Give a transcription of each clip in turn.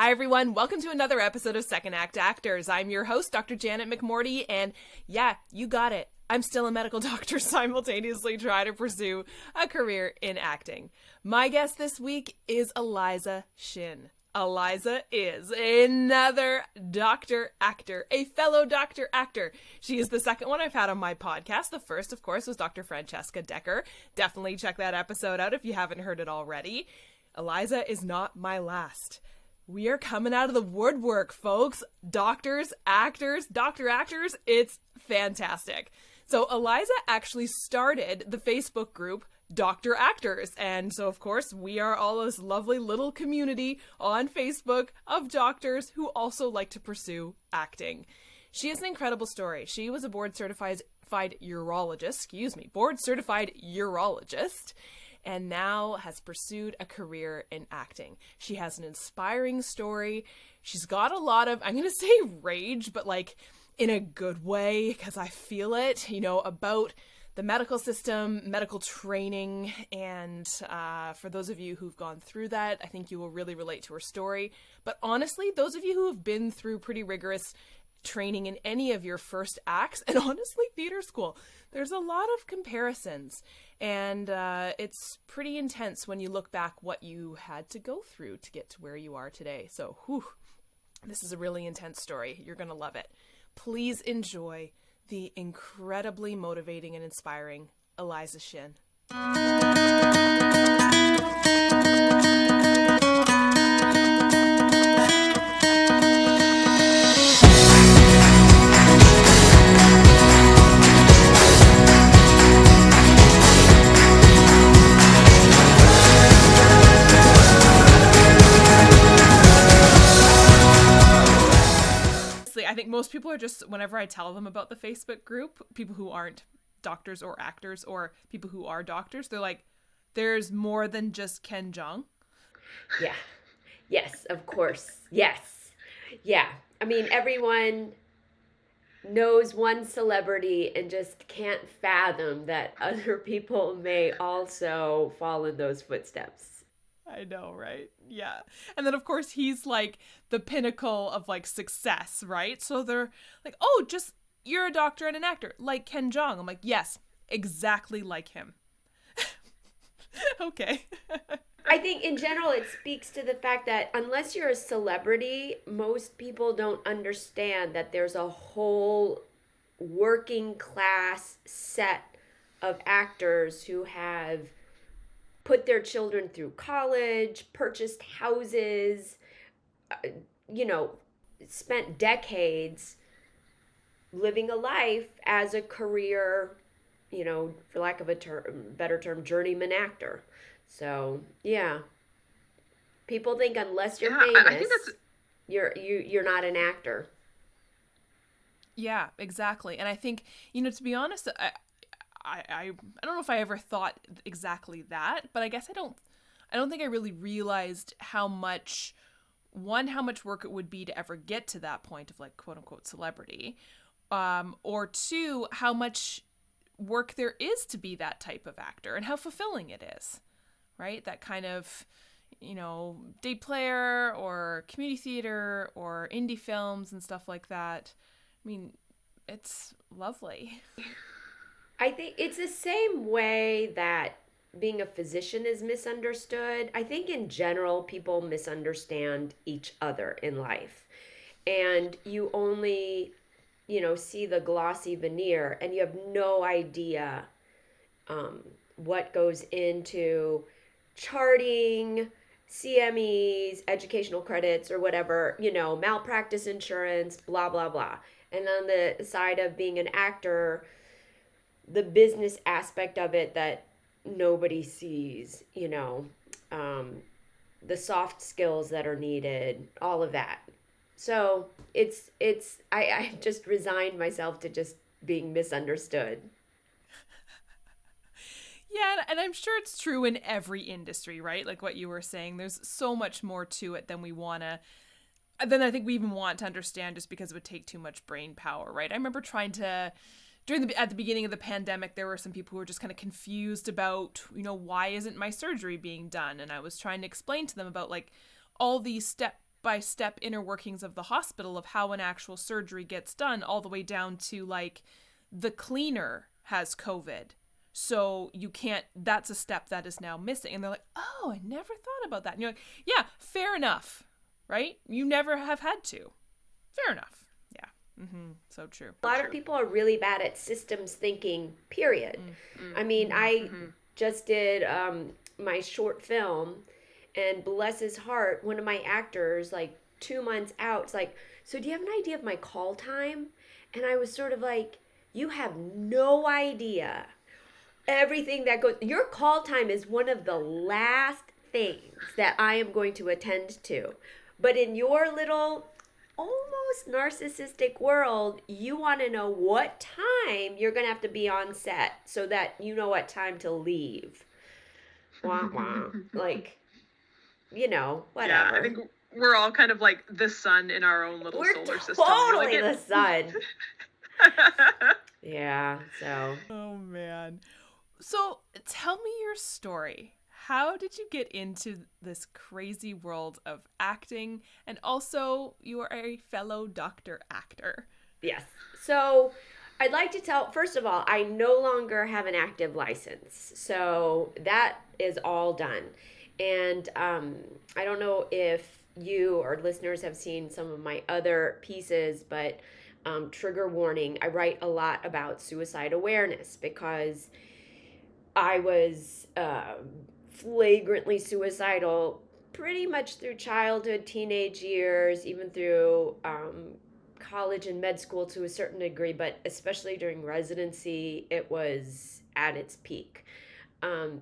Hi, everyone. Welcome to another episode of Second Act Actors. I'm your host, Dr. Janet McMorty, and yeah, you got it. I'm still a medical doctor simultaneously trying to pursue a career in acting. My guest this week is Eliza Shin. Eliza is another doctor actor, a fellow doctor actor. She is the second one I've had on my podcast. The first, of course, was Dr. Francesca Decker. Definitely check that episode out if you haven't heard it already. Eliza is not my last. We are coming out of the woodwork, folks. Doctors, actors, doctor actors. It's fantastic. So Eliza actually started the Facebook group Doctor Actors. And so, of course, we are all this lovely little community on Facebook of doctors who also like to pursue acting. She has an incredible story. She was a board-certified urologist, and now has pursued a career in acting. She has an inspiring story. She's got a lot of, I'm going to say rage, but like in a good way, because I feel it, about the medical system, medical training, and for those of you who've gone through that, I think you will really relate to her story. But honestly, those of you who have been through pretty rigorous training in any of your first acts, and honestly, theater school, there's a lot of comparisons, and it's pretty intense when you look back what you had to go through to get to where you are today. So, this is a really intense story. You're going to love it. Please enjoy the incredibly motivating and inspiring Eliza Shin. I think most people are just, whenever I tell them about the Facebook group, people who aren't doctors or actors or people who are doctors, they're like, there's more than just Ken Jeong. Yeah. Yes, of course. Yes. Yeah. I mean, everyone knows one celebrity and just can't fathom that other people may also fall in those footsteps. I know, right? Yeah. And then, of course, he's like the pinnacle of like success, right? So they're like, oh, just you're a doctor and an actor, like Ken Jeong. I'm like, yes, exactly like him. Okay. I think in general, it speaks to the fact that unless you're a celebrity, most people don't understand that there's a whole working class set of actors who have put their children through college, purchased houses, spent decades living a life as a career, for lack of a better term, journeyman actor. So, yeah. People think unless you're famous, I think you're not an actor. Yeah, exactly. And I think, to be honest, I don't know if I ever thought exactly that, but I guess I don't think I really realized how much work it would be to ever get to that point of like quote unquote celebrity, or two, how much work there is to be that type of actor and how fulfilling it is, right? That kind of, day player or community theater or indie films and stuff like that. I mean, it's lovely. I think it's the same way that being a physician is misunderstood. I think in general, people misunderstand each other in life. And you only, see the glossy veneer and you have no idea what goes into charting, CMEs, educational credits, or whatever, malpractice insurance, blah, blah, blah. And on the side of being an actor, the business aspect of it that nobody sees, the soft skills that are needed, all of that. So I just resigned myself to just being misunderstood. Yeah, and I'm sure it's true in every industry, right? Like what you were saying, there's so much more to it than I think we even want to understand, just because it would take too much brain power, right? I remember trying to at the beginning of the pandemic, there were some people who were just kind of confused about, why isn't my surgery being done? And I was trying to explain to them about like all these by step inner workings of the hospital of how an actual surgery gets done, all the way down to like the cleaner has COVID. So you can't, that's a step that is now missing. And they're like, oh, I never thought about that. And you're like, yeah, fair enough, right? You never have had to. Fair enough. Yeah. So true. A lot of people are really bad at systems thinking, period. I mean, I just did my short film, and bless his heart, one of my actors, like 2 months out, it's like, so do you have an idea of my call time? And I was sort of like, you have no idea everything that goes. Your call time is one of the last things that I am going to attend to. But in your little almost narcissistic world, you want to know what time you're going to have to be on set so that you know what time to leave. Wah, wah. Like, whatever. Yeah, I think we're all kind of like the sun in our own little solar system. Totally the sun. Yeah, so. Oh, man. So tell me your story. How did you get into this crazy world of acting? And also, you are a fellow doctor actor. Yes. So I'd like to tell, first of all, I no longer have an active license. So that is all done. And I don't know if you or listeners have seen some of my other pieces, but trigger warning, I write a lot about suicide awareness because I was flagrantly suicidal pretty much through childhood, teenage years, even through college and med school to a certain degree, but especially during residency, it was at its peak.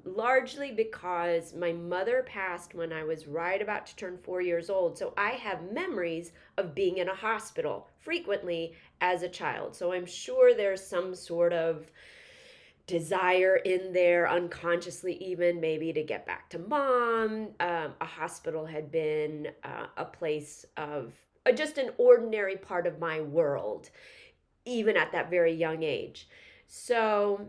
Largely because my mother passed when I was right about to turn 4 years old. So I have memories of being in a hospital frequently as a child. So I'm sure there's some sort of desire in there, unconsciously even, maybe to get back to mom. A hospital had been a place of just an ordinary part of my world, even at that very young age. So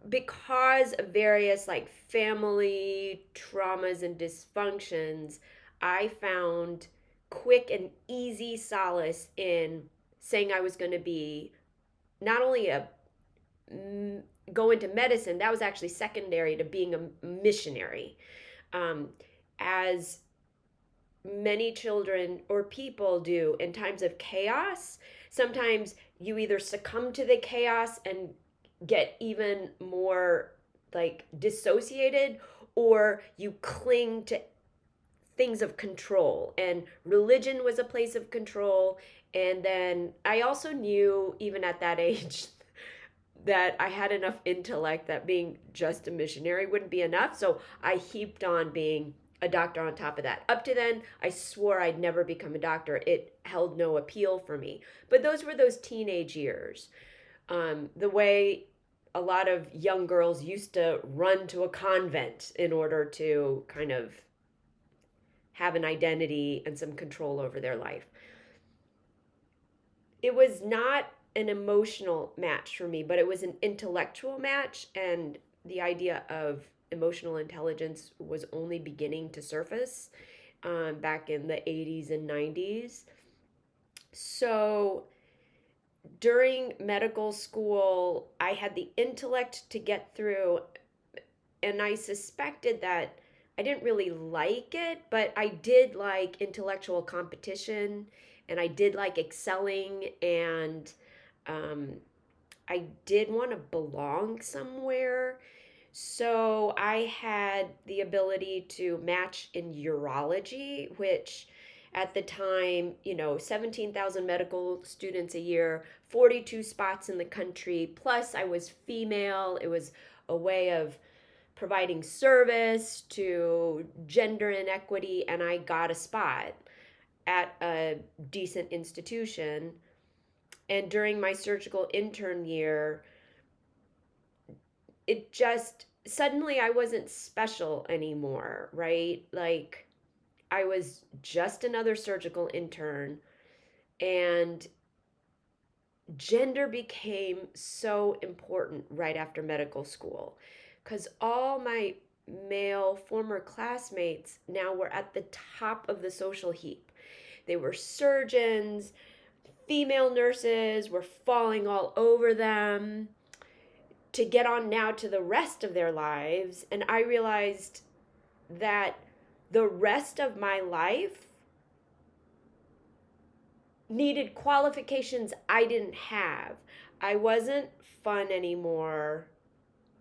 because of various like family traumas and dysfunctions, I found quick and easy solace in saying I was going to be not only go into medicine, that was actually secondary to being a missionary. As many children or people do in times of chaos, sometimes you either succumb to the chaos and get even more like dissociated, or you cling to things of control. And religion was a place of control. And then I also knew, even at that age, that I had enough intellect that being just a missionary wouldn't be enough. So I heaped on being a doctor on top of that. Up to then, I swore I'd never become a doctor. It held no appeal for me. But those were those teenage years. The way a lot of young girls used to run to a convent in order to kind of have an identity and some control over their life. It was not an emotional match for me, but it was an intellectual match, and the idea of emotional intelligence was only beginning to surface back in the 80s and 90s. So during medical school, I had the intellect to get through, and I suspected that I didn't really like it, but I did like intellectual competition, and I did like excelling, and I did want to belong somewhere. So I had the ability to match in urology, which at the time, 17,000 medical students a year, 42 spots in the country, plus I was female. It was a way of providing service to gender inequity, and I got a spot at a decent institution. And during my surgical intern year, it just, suddenly I wasn't special anymore, right? Like, I was just another surgical intern, and gender became so important right after medical school, because all my male former classmates now were at the top of the social heap. They were surgeons, female nurses were falling all over them to get on now to the rest of their lives. And I realized that the rest of my life needed qualifications I didn't have. I wasn't fun anymore,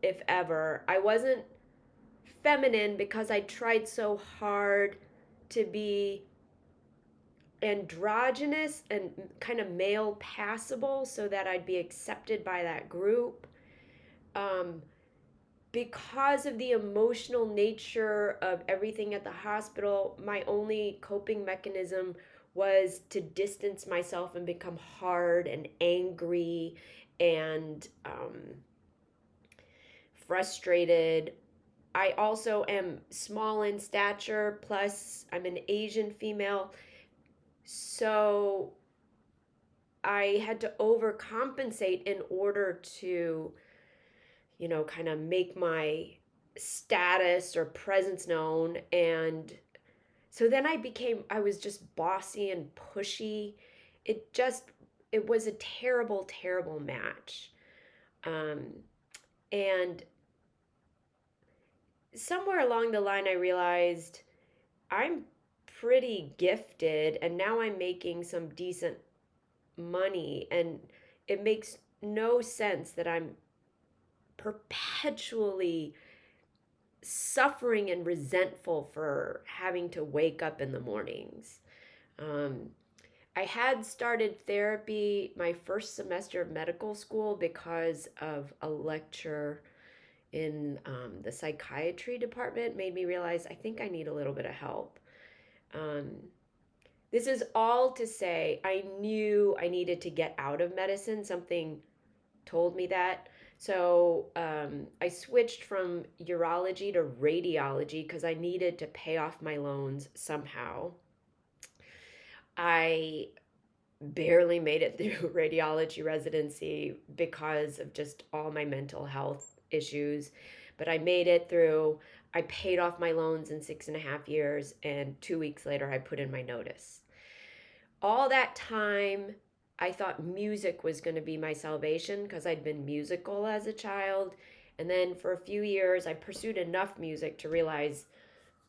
if ever. I wasn't feminine because I tried so hard to be androgynous and kind of male passable so that I'd be accepted by that group. Because of the emotional nature of everything at the hospital, my only coping mechanism was to distance myself and become hard and angry and frustrated. I also am small in stature, plus I'm an Asian female. So I had to overcompensate in order to, kind of make my status or presence known. And so then I was just bossy and pushy. It was a terrible, terrible match. And somewhere along the line, I realized I'm pretty gifted, and now I'm making some decent money, and it makes no sense that I'm perpetually suffering and resentful for having to wake up in the mornings. I had started therapy my first semester of medical school because of a lecture in the psychiatry department made me realize I think I need a little bit of help. This is all to say I knew I needed to get out of medicine. Something told me that. So I switched from urology to radiology because I needed to pay off my loans somehow. I barely made it through radiology residency because of just all my mental health issues, but I made it through. I paid off my loans in 6.5 years, and 2 weeks later I put in my notice. All that time I thought music was going to be my salvation because I'd been musical as a child, and then for a few years I pursued enough music to realize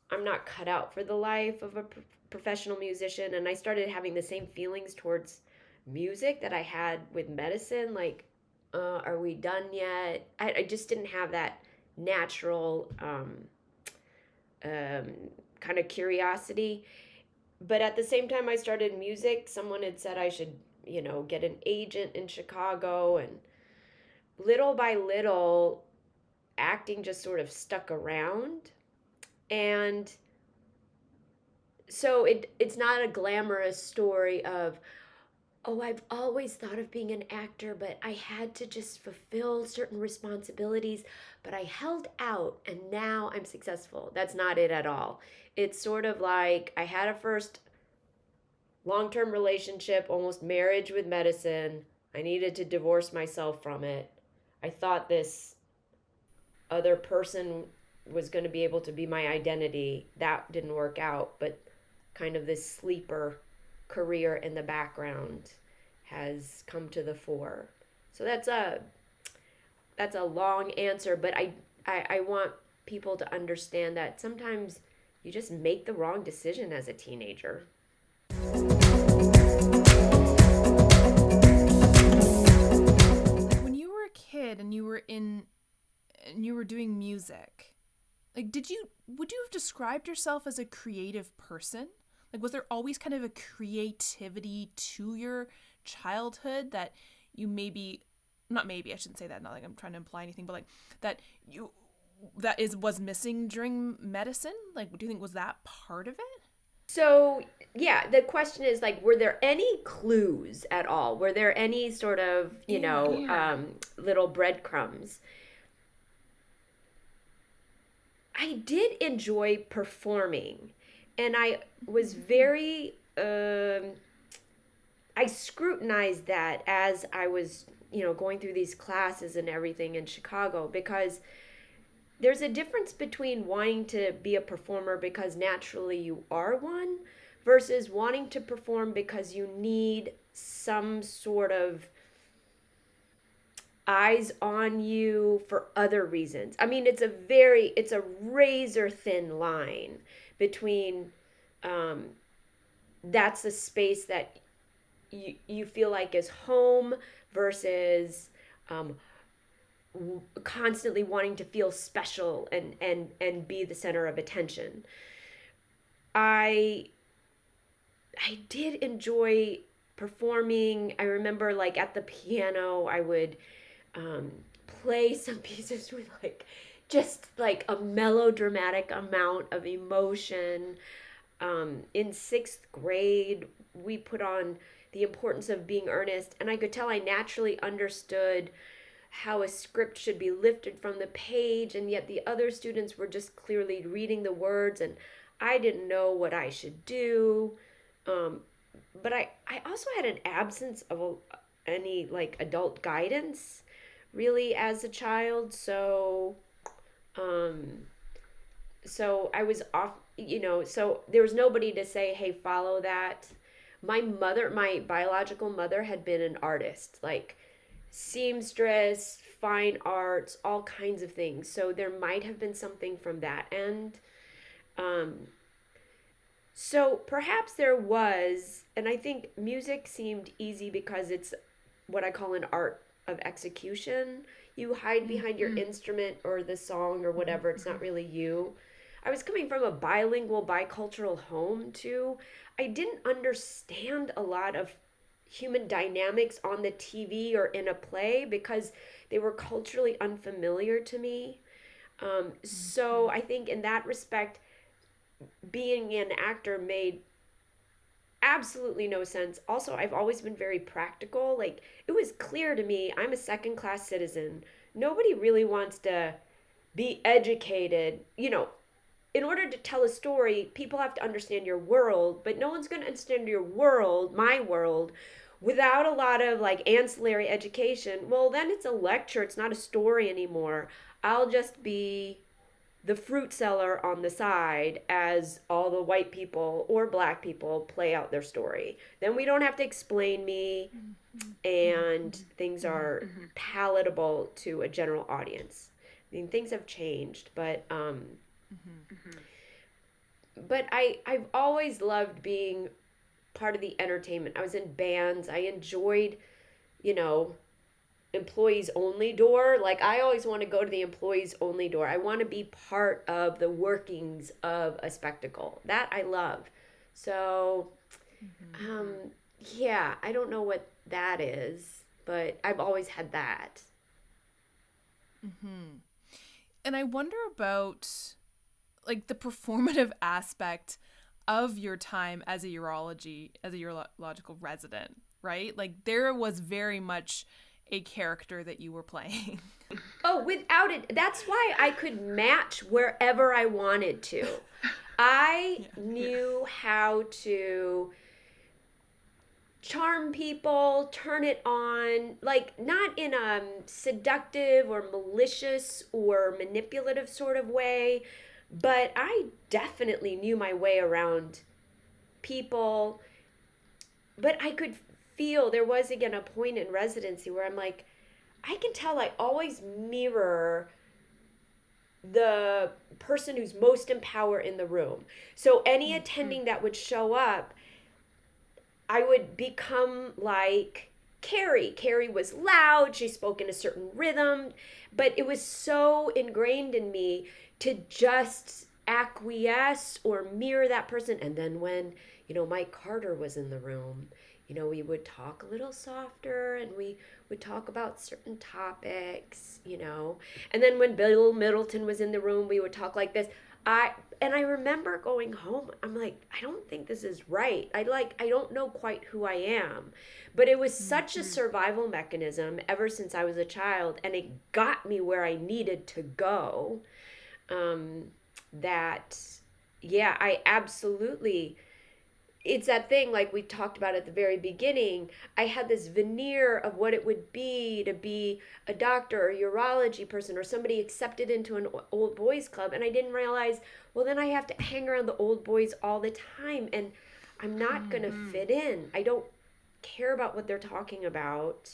I'm not cut out for the life of a professional musician. And I started having the same feelings towards music that I had with medicine, like are we done yet? I just didn't have that natural kind of curiosity. But at the same time I started music, someone had said I should, get an agent in Chicago. And little by little, acting just sort of stuck around. And so it's not a glamorous story of, oh, I've always thought of being an actor, but I had to just fulfill certain responsibilities, but I held out and now I'm successful. That's not it at all. It's sort of like I had a first long-term relationship, almost marriage with medicine. I needed to divorce myself from it. I thought this other person was going to be able to be my identity. That didn't work out, but kind of this sleeper career in the background has come to the fore. So that's a long answer, but I want people to understand that sometimes you just make the wrong decision as a teenager. When you were a kid and you were doing music, like would you have described yourself as a creative person? Like, was there always kind of a creativity to your childhood that you I shouldn't say that, not like I'm trying to imply anything, but like was missing during medicine? Like, do you think was that part of it? So, yeah, the question is like, were there any clues at all? Were there any sort of, little breadcrumbs? I did enjoy performing, and I was very, I scrutinized that as I was, going through these classes and everything in Chicago, because there's a difference between wanting to be a performer because naturally you are one versus wanting to perform because you need some sort of eyes on you for other reasons. I mean, it's a razor thin line between that's the space that you feel like is home versus constantly wanting to feel special and be the center of attention. I did enjoy performing. I remember like at the piano I would play some pieces with like just like a melodramatic amount of emotion. In sixth grade, we put on The Importance of Being Earnest, and I could tell I naturally understood how a script should be lifted from the page, and yet the other students were just clearly reading the words, and I didn't know what I should do. But I also had an absence of any like adult guidance really as a child, so I was off, so there was nobody to say, hey, follow that. My biological mother had been an artist, like seamstress, fine arts, all kinds of things. So there might have been something from that end. So perhaps there was, and I think music seemed easy because it's what I call an art of execution. You hide behind your instrument or the song or whatever. It's not really you. I was coming from a bilingual, bicultural home too. I didn't understand a lot of human dynamics on the TV or in a play because they were culturally unfamiliar to me. So I think in that respect, being an actor made absolutely no sense. Also, I've always been very practical. Like, it was clear to me, I'm a second-class citizen. Nobody really wants to be educated. In order to tell a story, people have to understand your world, but no one's going to understand your world, my world, without a lot of like ancillary education. Well, then it's a lecture, it's not a story anymore. I'll just be the fruit seller on the side as all the white people or black people play out their story. Then we don't have to explain me, and things are palatable to a general audience. I mean, things have changed, but I've always loved being part of the entertainment. I was in bands. I enjoyed, employees only door. Like, I always want to go to the employees only door. I want to be part of the workings of a spectacle. That I love. So, yeah, I don't know what that is, but I've always had that. And I wonder about like the performative aspect of your time as a urological resident, right? Like, there was very much a character that you were playing. Oh, without it. That's why I could match wherever I wanted to. I knew how to charm people, turn it on, like not in a seductive or malicious or manipulative sort of way, but I definitely knew my way around people. But I could feel there was again a point in residency where I'm like, I can tell I always mirror the person who's most in power in the room. So any attending that would show up, I would become like Carrie. Carrie was loud, she spoke in a certain rhythm, but it was so ingrained in me to just acquiesce or mirror that person. And then when, Mike Carter was in the room, we would talk a little softer and we would talk about certain topics, And then when Bill Middleton was in the room, we would talk like this. I remember going home, I'm like, I don't think this is right. I don't know quite who I am. But it was such a survival mechanism ever since I was a child, and it got me where I needed to go, that, yeah, I absolutely it's that thing like we talked about at the very beginning. I had this veneer of what it would be to be a doctor or a urology person or somebody accepted into an old boys club, and I didn't realize, well, then I have to hang around the old boys all the time, and I'm not going to fit in. I don't care about what they're talking about.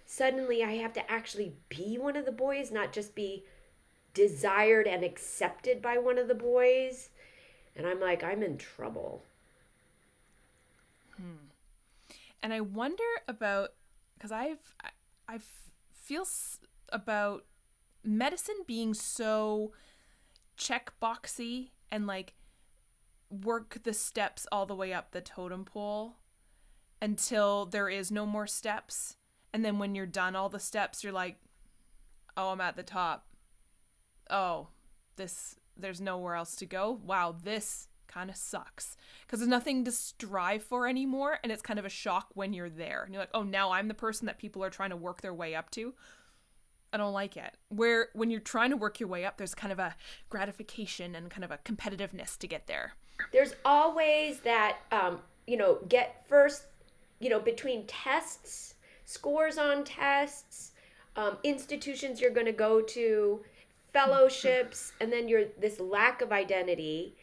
Suddenly I have to actually be one of the boys, not just be desired and accepted by one of the boys. And I'm like, I'm in trouble. And I wonder about, because I feel about medicine being so checkboxy and like work the steps all the way up the totem pole until there is no more steps. And then when you're done all the steps, you're like, oh, I'm at the top. Oh, there's nowhere else to go. Wow, this kind of sucks. Because there's nothing to strive for anymore. And it's kind of a shock when you're there. And you're like, oh, now I'm the person that people are trying to work their way up to. I don't like it. Where when you're trying to work your way up, there's kind of a gratification and kind of a competitiveness to get there. There's always that, get first, between tests, scores on tests, institutions you're going to go to, fellowships, and then this lack of identity.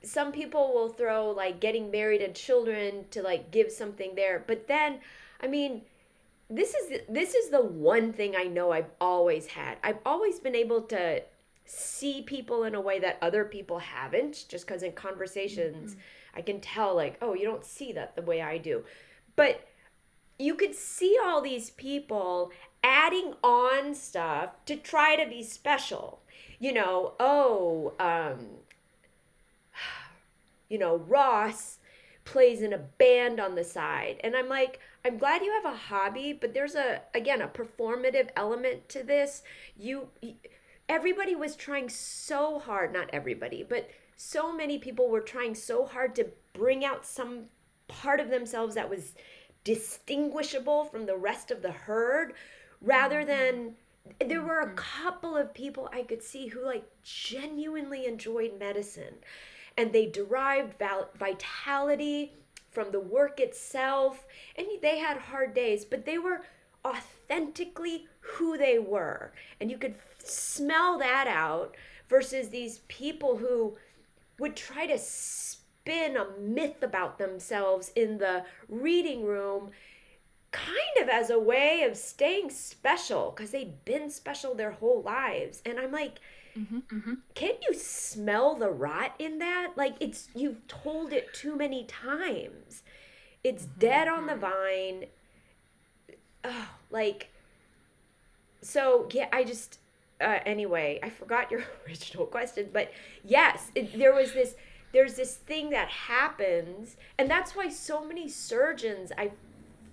Some people will throw like getting married and children to like give something there. But then, I mean, this is the one thing I know I've always had. I've always been able to see people in a way that other people haven't, just because in conversations I can tell like, oh, you don't see that the way I do. But you could see all these people adding on stuff to try to be special. Ross plays in a band on the side. And I'm like, I'm glad you have a hobby, but there's a performative element to this. Everybody was trying so hard, not everybody, but so many people were trying so hard to bring out some part of themselves that was distinguishable from the rest of the herd, rather than, there were a couple of people I could see who like genuinely enjoyed medicine, and they derived vitality from the work itself, and they had hard days, but they were authentically who they were, and you could smell that out, versus these people who would try to spin a myth about themselves in the reading room, kind of as a way of staying special, because they'd been special their whole lives. And I'm like, can't you smell the rot in that? Like, you've told it too many times. It's dead on the vine. Oh, so yeah, anyway, I forgot your original question, but yes, there's this thing that happens, and that's why so many surgeons, I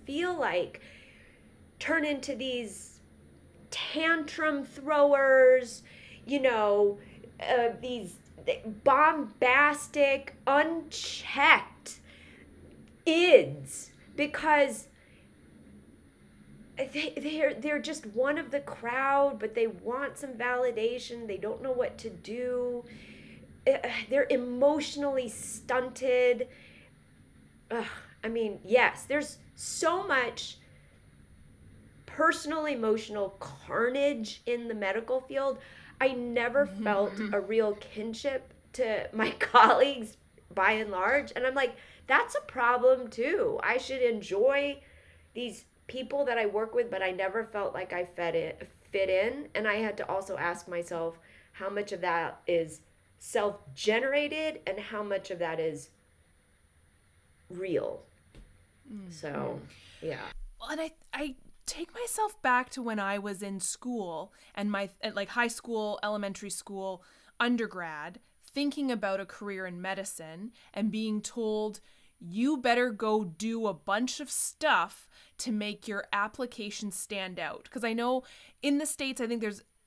feel like, turn into these tantrum throwers, these bombastic, unchecked ids, because they're just one of the crowd, but they want some validation. They don't know what to do. They're emotionally stunted. Yes, there's so much personal emotional carnage in the medical field. I never felt a real kinship to my colleagues by and large. And I'm like, that's a problem too. I should enjoy these people that I work with, but I never felt like I fit in. And I had to also ask myself how much of that is self-generated and how much of that is real. So, yeah. Well, and I take myself back to when I was in school and like high school, elementary school, undergrad, thinking about a career in medicine and being told, you better go do a bunch of stuff to make your application stand out. Because I know in the States,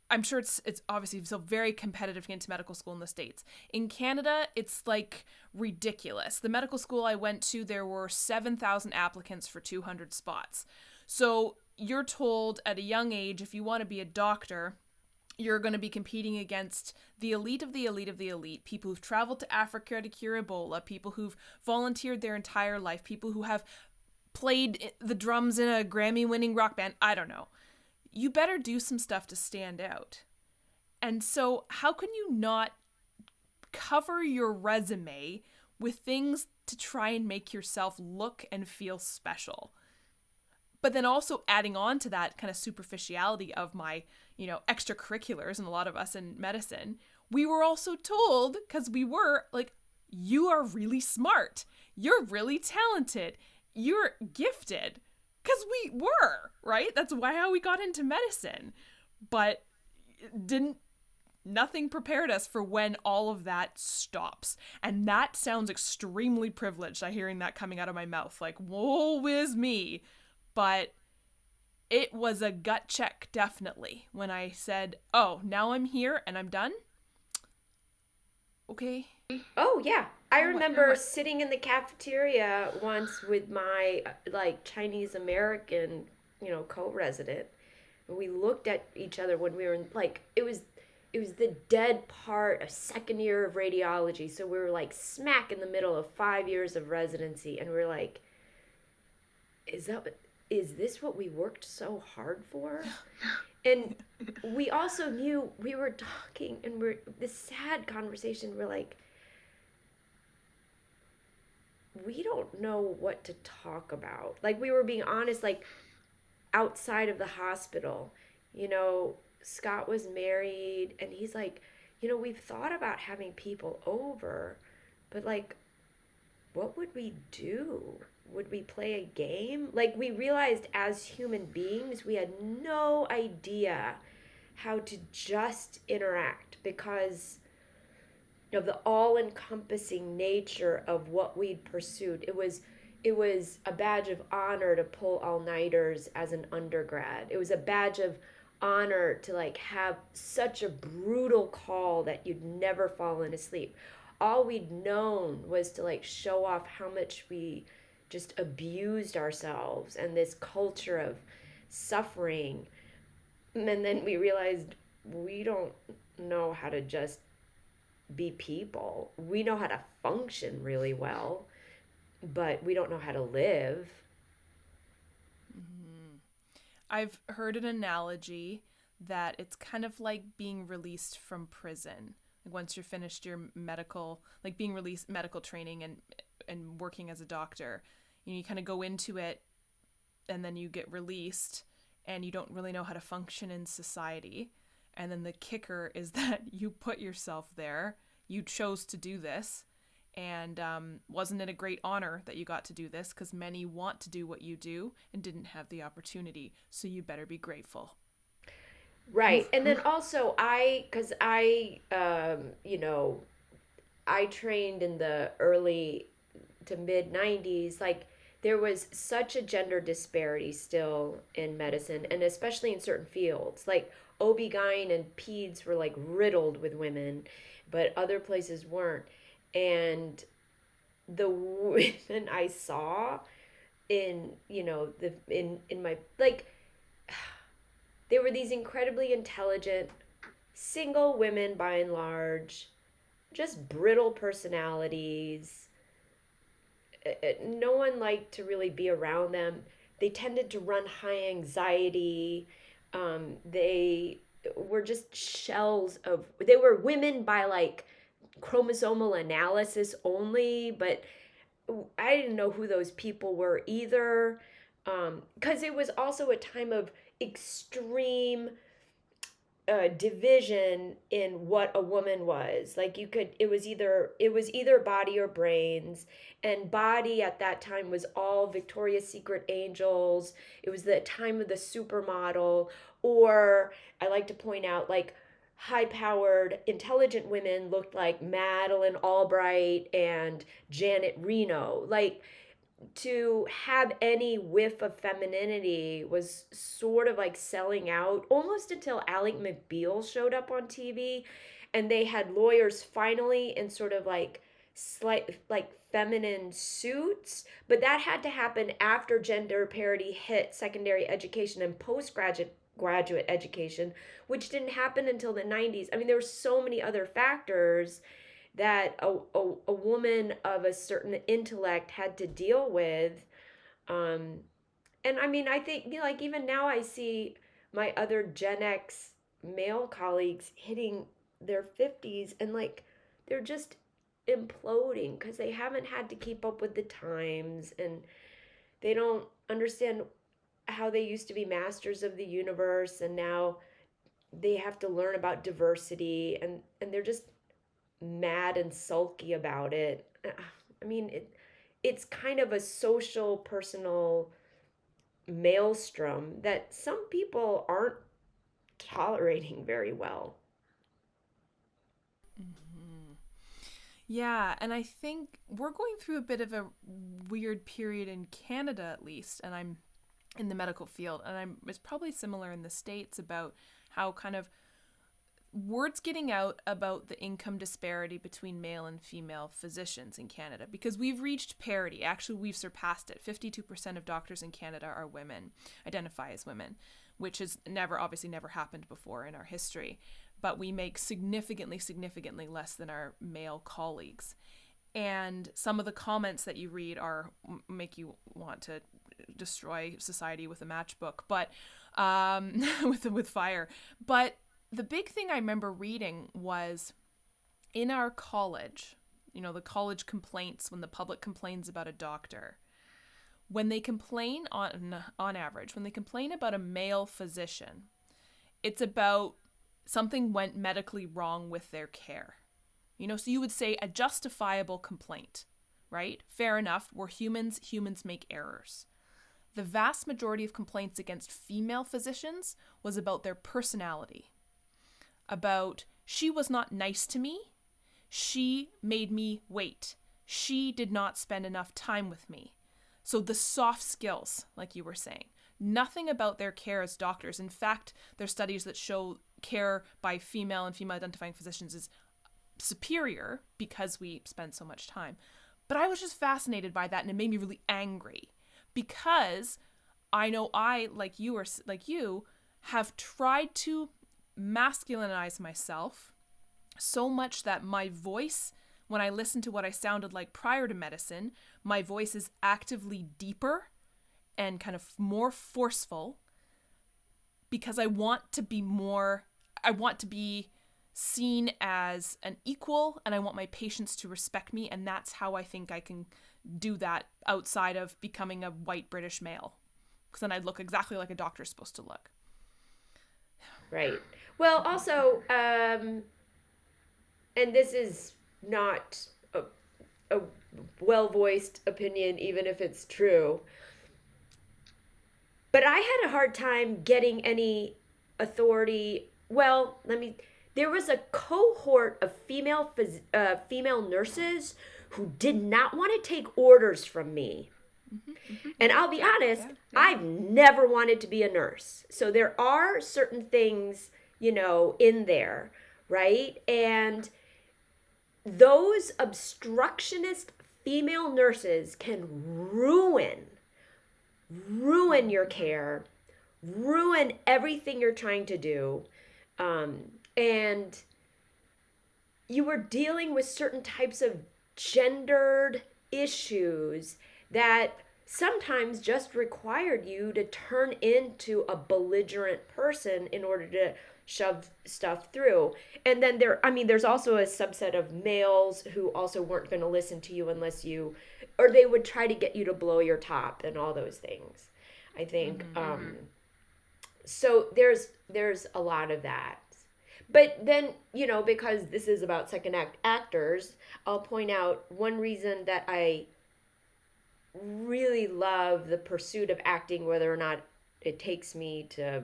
I'm sure it's obviously so very competitive to get into medical school in the States. In Canada, it's like ridiculous. The medical school I went to, there were 7,000 applicants for 200 spots. So you're told at a young age, if you want to be a doctor, you're going to be competing against the elite of the elite of the elite, people who've traveled to Africa to cure Ebola, people who've volunteered their entire life, people who have played the drums in a Grammy-winning rock band. I don't know. You better do some stuff to stand out. And so how can you not cover your resume with things to try and make yourself look and feel special? But then also adding on to that kind of superficiality of my, extracurriculars, and a lot of us in medicine, we were also told, because we were like, you are really smart, you're really talented, you're gifted, because we were, right? That's how we got into medicine. But nothing prepared us for when all of that stops. And that sounds extremely privileged, hearing that coming out of my mouth. Like, woe is me. But it was a gut check, definitely, when I said, oh, now I'm here and I'm done. Okay. Oh, yeah. I remember sitting in the cafeteria once with my, Chinese American, co-resident. And we looked at each other when we were in, it was the dead part of second year of radiology. So we were, smack in the middle of 5 years of residency. And we were like, is this what we worked so hard for? And we also knew we were talking, and this sad conversation, we're like, we don't know what to talk about. We were being honest, outside of the hospital, Scott was married, and he's like, we've thought about having people over, but what would we do? Would we play a game? We realized as human beings, we had no idea how to just interact because of the all-encompassing nature of what we'd pursued. It was a badge of honor to pull all-nighters as an undergrad. It was a badge of honor to have such a brutal call that you'd never fallen asleep. All we'd known was to show off how much we just abused ourselves and this culture of suffering. And then we realized we don't know how to just be people. We know how to function really well, but we don't know how to live. Mm-hmm. I've heard an analogy that it's kind of like being released from prison. Once you're finished your medical, being released, medical training and working as a doctor, you kind of go into it and then you get released and you don't really know how to function in society. And then the kicker is that you put yourself there. You chose to do this. And wasn't it a great honor that you got to do this? Because many want to do what you do and didn't have the opportunity. So you better be grateful. Right. And then also I trained in the early to mid 90s, there was such a gender disparity still in medicine, and especially in certain fields. OB-GYN and peds were riddled with women, but other places weren't. And the women I saw in my they were these incredibly intelligent single women by and large, just brittle personalities. No one liked to really be around them. They tended to run high anxiety. They were just shells of, they were women by chromosomal analysis only, but I didn't know who those people were either. Because it was also a time of extreme division in what a woman was. It was either body or brains, and body at that time was all Victoria's Secret angels. It was the time of the supermodel, or I like to point out high-powered, intelligent women looked like Madeleine Albright and Janet Reno. To have any whiff of femininity was sort of selling out, almost until Alec McBeal showed up on TV, and they had lawyers finally in sort of slight feminine suits. But that had to happen after gender parity hit secondary education and postgraduate graduate education, which didn't happen until the 90s. I mean, there were so many other factors that a woman of a certain intellect had to deal with. Um, and I mean, I think, you know, like even now I see my other Gen X male colleagues hitting their 50s and like they're just imploding because they haven't had to keep up with the times and they don't understand how they used to be masters of the universe and now they have to learn about diversity and they're just mad and sulky about it. I mean, it's kind of a social, personal maelstrom that some people aren't tolerating very well. Yeah, and I think we're going through a bit of a weird period in Canada, at least, and I'm in the medical field, and it's probably similar in the States about how kind of word's getting out about the income disparity between male and female physicians in Canada because we've reached parity. Actually, we've surpassed it. 52% of doctors in Canada are women, identify as women, which has obviously never happened before in our history. But we make significantly less than our male colleagues. And some of the comments that you read make you want to destroy society with a matchbook, but with fire. But the big thing I remember reading was in our college, you know, the college complaints when the public complains about a doctor. When they complain on average, when they complain about a male physician, it's about something went medically wrong with their care. You know, so you would say a justifiable complaint, right? Fair enough. We're humans. Humans make errors. The vast majority of complaints against female physicians was about their personality. About, she was not nice to me. She made me wait. She did not spend enough time with me. So the soft skills, like you were saying, nothing about their care as doctors. In fact, there's studies that show care by female and female identifying physicians is superior because we spend so much time. But I was just fascinated by that, and it made me really angry because I know like you have tried to masculinize myself so much that my voice, when I listen to what I sounded like prior to medicine, my voice is actively deeper and kind of more forceful because I want to be seen as an equal, and I want my patients to respect me, and that's how I think I can do that outside of becoming a white British male, because then I'd look exactly like a doctor's supposed to look. Right. Well, also, and this is not a well-voiced opinion, even if it's true, but I had a hard time getting any authority. Well, there was a cohort of female nurses who did not want to take orders from me. And I'll be honest, I've never wanted to be a nurse. So there are certain things, you know, in there, right? And those obstructionist female nurses can ruin your care, ruin everything you're trying to do. And you were dealing with certain types of gendered issues that sometimes just required you to turn into a belligerent person in order to shove stuff through. And then there's also a subset of males who also weren't going to listen to you unless or they would try to get you to blow your top and all those things, I think. So there's a lot of that. But then, you know, because this is about second act actors, I'll point out one reason that I really love the pursuit of acting, whether or not it takes me to,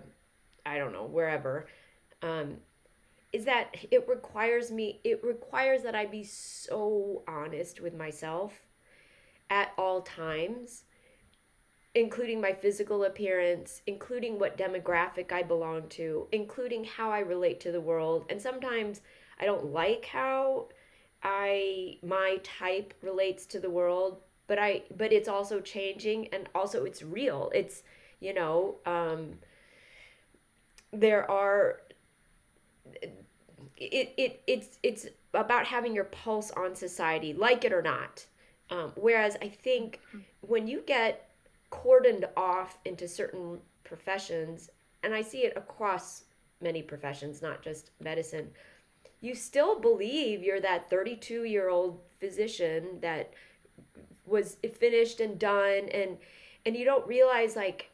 I don't know, wherever, is that it requires that I be so honest with myself at all times, including my physical appearance, including what demographic I belong to, including how I relate to the world. And sometimes I don't like how my type relates to the world, but it's also changing, and also it's real. It's, you know, there are it's about having your pulse on society, like it or not. Whereas I think when you get cordoned off into certain professions, and I see it across many professions, not just medicine, you still believe you're that 32-year-old physician that was finished and done, and you don't realize like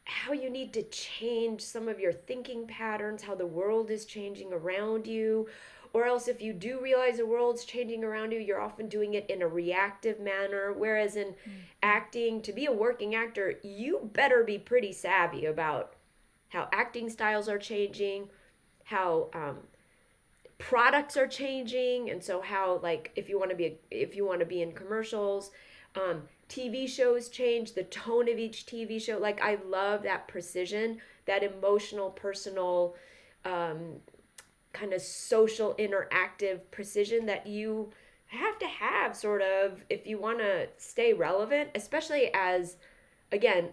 how you need to change some of your thinking patterns, how the world is changing around you. Or else, if you do realize the world's changing around you, you're often doing it in a reactive manner. Whereas in acting, to be a working actor, you better be pretty savvy about how acting styles are changing, how products are changing, and so how, like, if you want to be in commercials, TV shows change, the tone of each TV show. Like, I love that precision, that emotional, personal, kind of social, interactive precision that you have to have, sort of, if you want to stay relevant, especially as, again,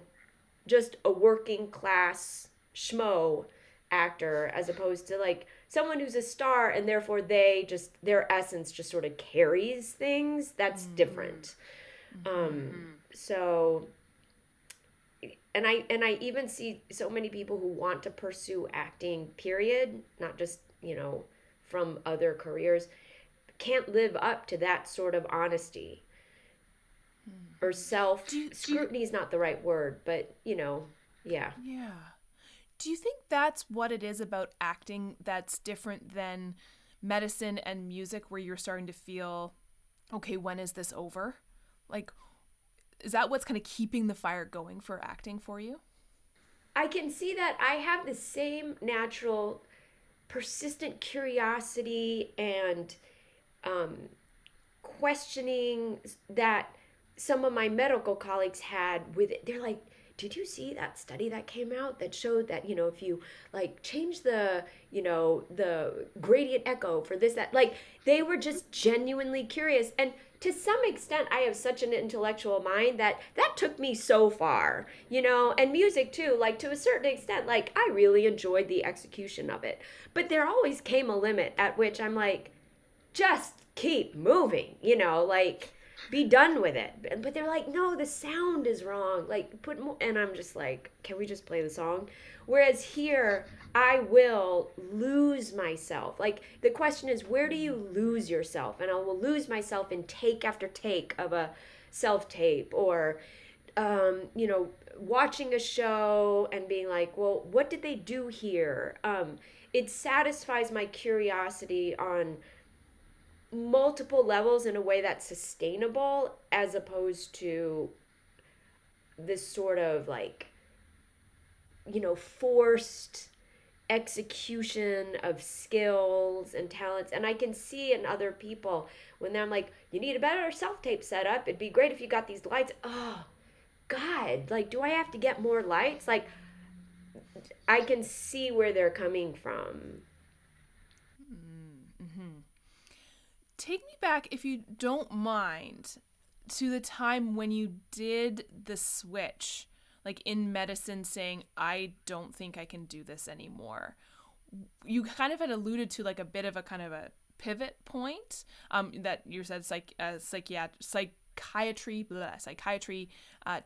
just a working class schmo actor, as opposed to like someone who's a star and therefore their essence just sort of carries things. That's different. So, and I even see so many people who want to pursue acting, period, not just, from other careers, can't live up to that sort of honesty or scrutiny is not the right word, but yeah. Yeah. Do you think that's what it is about acting that's different than medicine and music, where you're starting to feel, okay, when is this over? Like, is that what's kind of keeping the fire going for acting for you? I can see that. I have the same natural, persistent curiosity and questioning that some of my medical colleagues had with it. They're like, did you see that study that came out that showed that, if you like change the gradient echo for this, that, like, they were just genuinely curious. And to some extent, I have such an intellectual mind that took me so far, and music too, like, to a certain extent, like, I really enjoyed the execution of it. But there always came a limit at which I'm like, just keep moving, like, be done with it. But they're like, no, the sound is wrong, like, put more. And I'm just like, can we just play the song? Whereas here, I will lose myself. Like, the question is, where do you lose yourself? And I will lose myself in take after take of a self-tape, or watching a show and being like, well, what did they do here? It satisfies my curiosity on multiple levels in a way that's sustainable, as opposed to this sort of like, forced execution of skills and talents. And I can see in other people when they're like, you need a better self-tape setup, it'd be great if you got these lights. Oh God, like, do I have to get more lights? Like, I can see where they're coming from. Take me back, if you don't mind, to the time when you did the switch, like in medicine, saying, I don't think I can do this anymore. You kind of had alluded to like a bit of a kind of a pivot point, that you said psychiatry,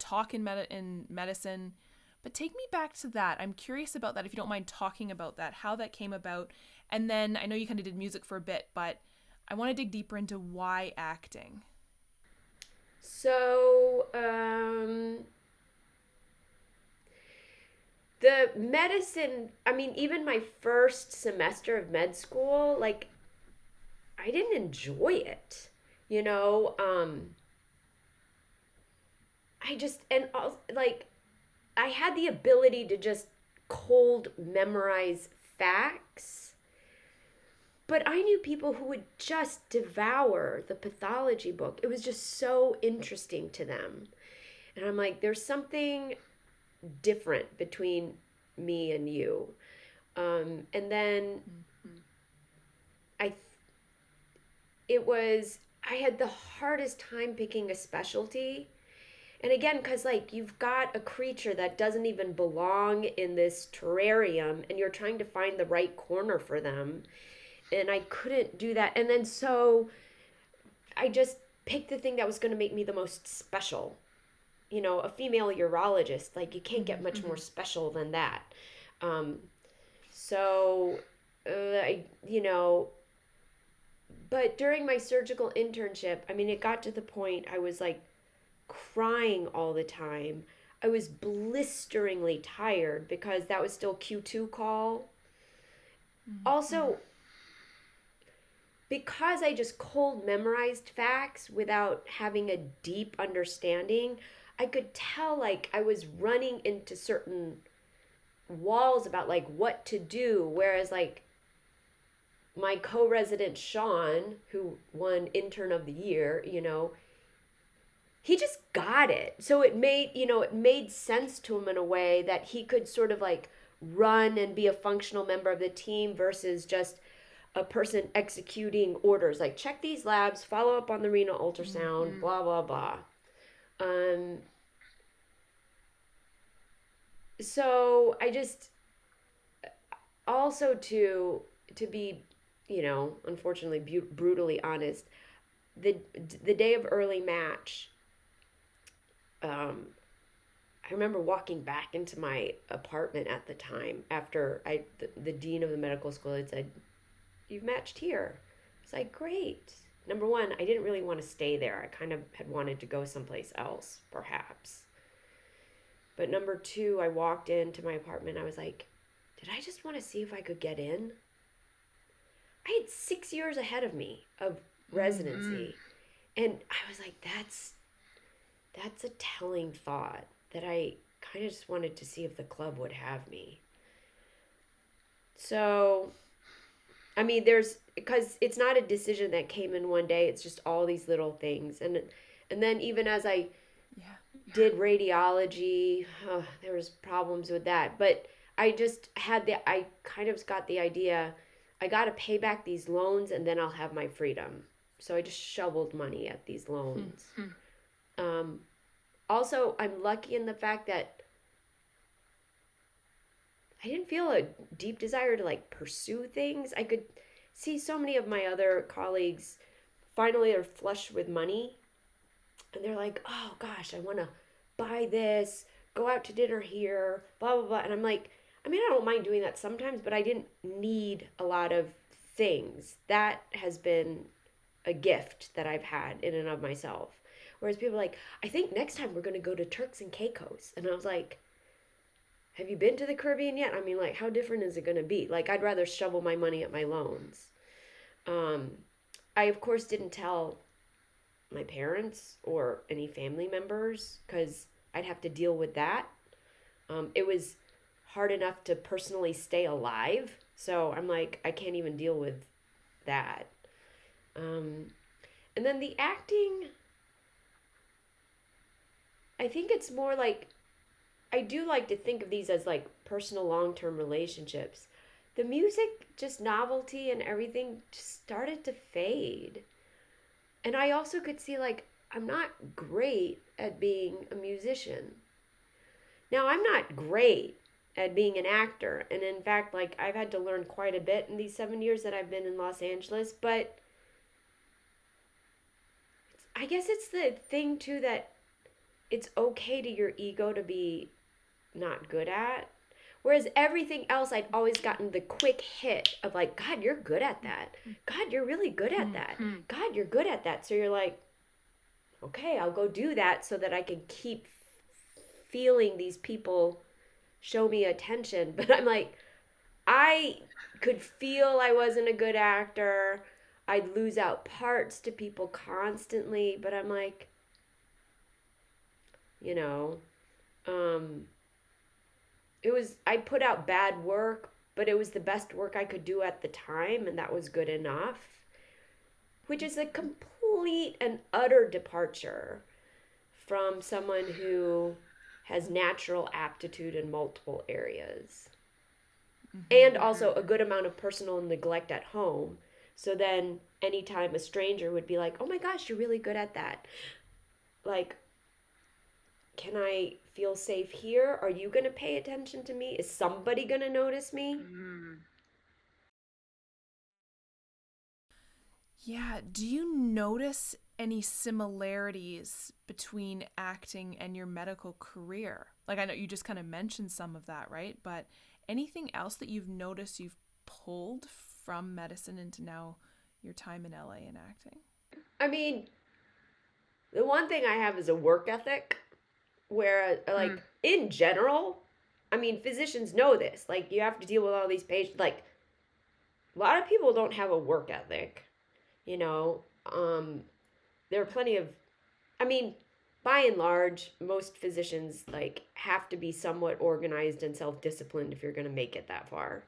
talk in medicine. But take me back to that. I'm curious about that, if you don't mind talking about that, how that came about. And then I know you kind of did music for a bit, but I want to dig deeper into why acting. So, the medicine, I mean, even my first semester of med school, like, I didn't enjoy it, I just, and like, I had the ability to just cold memorize facts. But I knew people who would just devour the pathology book. It was just so interesting to them. And I'm like, there's something different between me and you. And then I had the hardest time picking a specialty. And again, because like you've got a creature that doesn't even belong in this terrarium and you're trying to find the right corner for them. And I couldn't do that. And then so I just picked the thing that was going to make me the most special. You know, a female urologist, like you can't get much more special than that. Um, so, you know, but during my surgical internship, I mean, it got to the point I was like crying all the time. I was blisteringly tired because that was still Q2 call. Also, because I just cold memorized facts without having a deep understanding, I could tell like I was running into certain walls about like what to do. Whereas like my co-resident Sean, who won intern of the year, you know, he just got it. So it made, you know, it made sense to him in a way that he could sort of like run and be a functional member of the team versus just a person executing orders like check these labs, follow up on the renal ultrasound, blah blah blah. So I just also to be, you know, unfortunately brutally honest, the day of early match, I remember walking back into my apartment at the time after the dean of the medical school had said, "You've matched here." It's like, great. Number one, I didn't really want to stay there. I kind of had wanted to go someplace else, perhaps. But number two, I walked into my apartment. I was like, did I just want to see if I could get in? I had 6 years ahead of me of residency. And I was like, that's a telling thought that I kind of just wanted to see if the club would have me. So, I mean, because it's not a decision that came in one day. It's just all these little things. And then even as I did radiology, there was problems with that. But I kind of got the idea, I got to pay back these loans and then I'll have my freedom. So I just shoveled money at these loans. Also, I'm lucky in the fact that I didn't feel a deep desire to like pursue things. I could see so many of my other colleagues finally are flush with money and they're like, oh gosh, I want to buy this, go out to dinner here, blah, blah, blah. And I'm like, I mean, I don't mind doing that sometimes, but I didn't need a lot of things. That has been a gift that I've had in and of myself. Whereas people are like, I think next time we're going to go to Turks and Caicos. And I was like, have you been to the Caribbean yet? I mean, like, how different is it going to be? Like, I'd rather shovel my money at my loans. I, of course, didn't tell my parents or any family members because I'd have to deal with that. It was hard enough to personally stay alive. So I'm like, I can't even deal with that. And then the acting, I think it's more like, I do like to think of these as like personal long-term relationships. The music, just novelty and everything just started to fade. And I also could see like, I'm not great at being a musician. Now, I'm not great at being an actor. And in fact, like I've had to learn quite a bit in these 7 years that I've been in Los Angeles. But I guess it's the thing too that it's okay to your ego to be not good at. Whereas everything else, I'd always gotten the quick hit of like, God, you're good at that. God, you're really good at that. God, you're good at that. So you're like, okay, I'll go do that so that I can keep feeling these people show me attention. But I'm like, I could feel I wasn't a good actor. I'd lose out parts to people constantly. But I'm like, you know, I put out bad work, but it was the best work I could do at the time, and that was good enough, which is a complete and utter departure from someone who has natural aptitude in multiple areas. And also a good amount of personal neglect at home. So then anytime a stranger would be like, oh my gosh, you're really good at that. Like, can I feel safe here? Are you going to pay attention to me? Is somebody going to notice me? Mm. Yeah, do you notice any similarities between acting and your medical career? Like, I know you just kind of mentioned some of that, right? But anything else that you've noticed you've pulled from medicine into now your time in LA and acting? I mean, the one thing I have is a work ethic where, Mm. like, in general, I mean, physicians know this. Like, you have to deal with all these patients. Like, a lot of people don't have a work ethic, you know. There are plenty of, I mean, by and large, most physicians, like, have to be somewhat organized and self-disciplined if you're going to make it that far.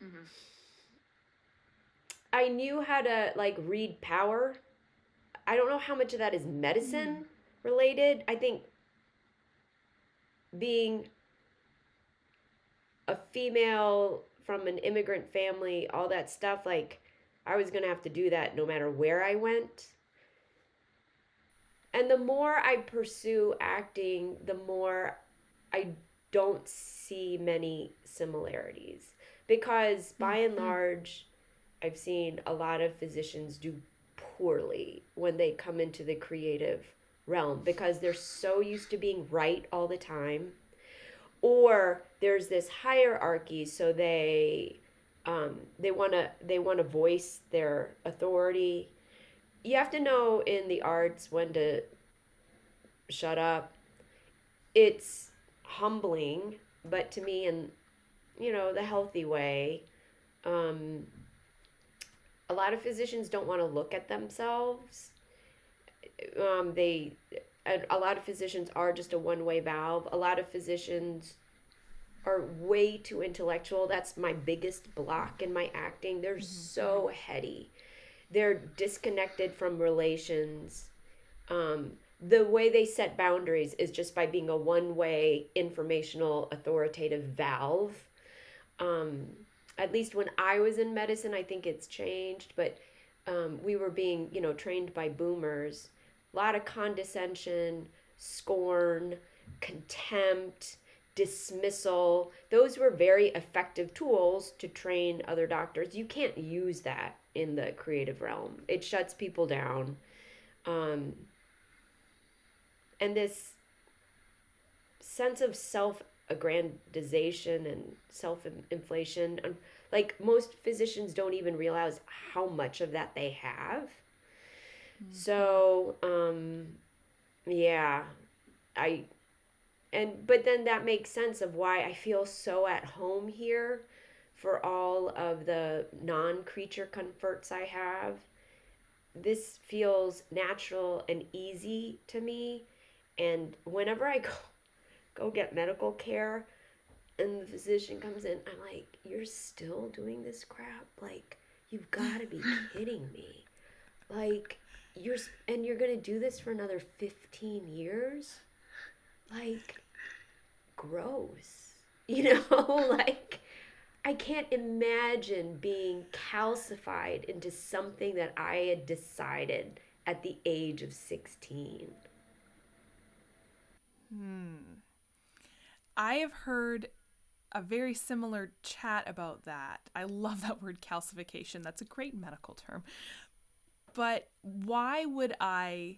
Mm-hmm. I knew how to, like, read power. I don't know how much of that is medicine related. I think being a female from an immigrant family, all that stuff, like, I was going to have to do that no matter where I went. And the more I pursue acting, the more I don't see many similarities. Because by and large, I've seen a lot of physicians do poorly when they come into the creative realm because they're so used to being right all the time, or there's this hierarchy, so they want to voice their authority. You have to know in the arts when to shut up. It's humbling, but to me, in the healthy way. Um, a lot of physicians don't want to look at themselves. They a lot of physicians are just a one-way valve. A lot of physicians are way too intellectual. That's my biggest block in my acting. They're so heady. They're disconnected from relations. The way they set boundaries is just by being a one-way informational authoritative valve. Um, at least when I was in medicine, I think it's changed, but we were being, trained by boomers. A lot of condescension, scorn, contempt, dismissal. Those were very effective tools to train other doctors. You can't use that in the creative realm. It shuts people down. Um, and this sense of self-aggrandization and self-inflation, like, most physicians don't even realize how much of that they have. So yeah, I but then that makes sense of why I feel so at home here for all of the non-creature comforts I have. This feels natural and easy to me, and whenever I go get medical care and the physician comes in, I'm like, you're still doing this crap? Like, you've got to be kidding me. Like, you're going to do this for another 15 years? Like, gross. Like, I can't imagine being calcified into something that I had decided at the age of 16. I have heard a very similar chat about that. I love that word calcification. That's a great medical term. But why would I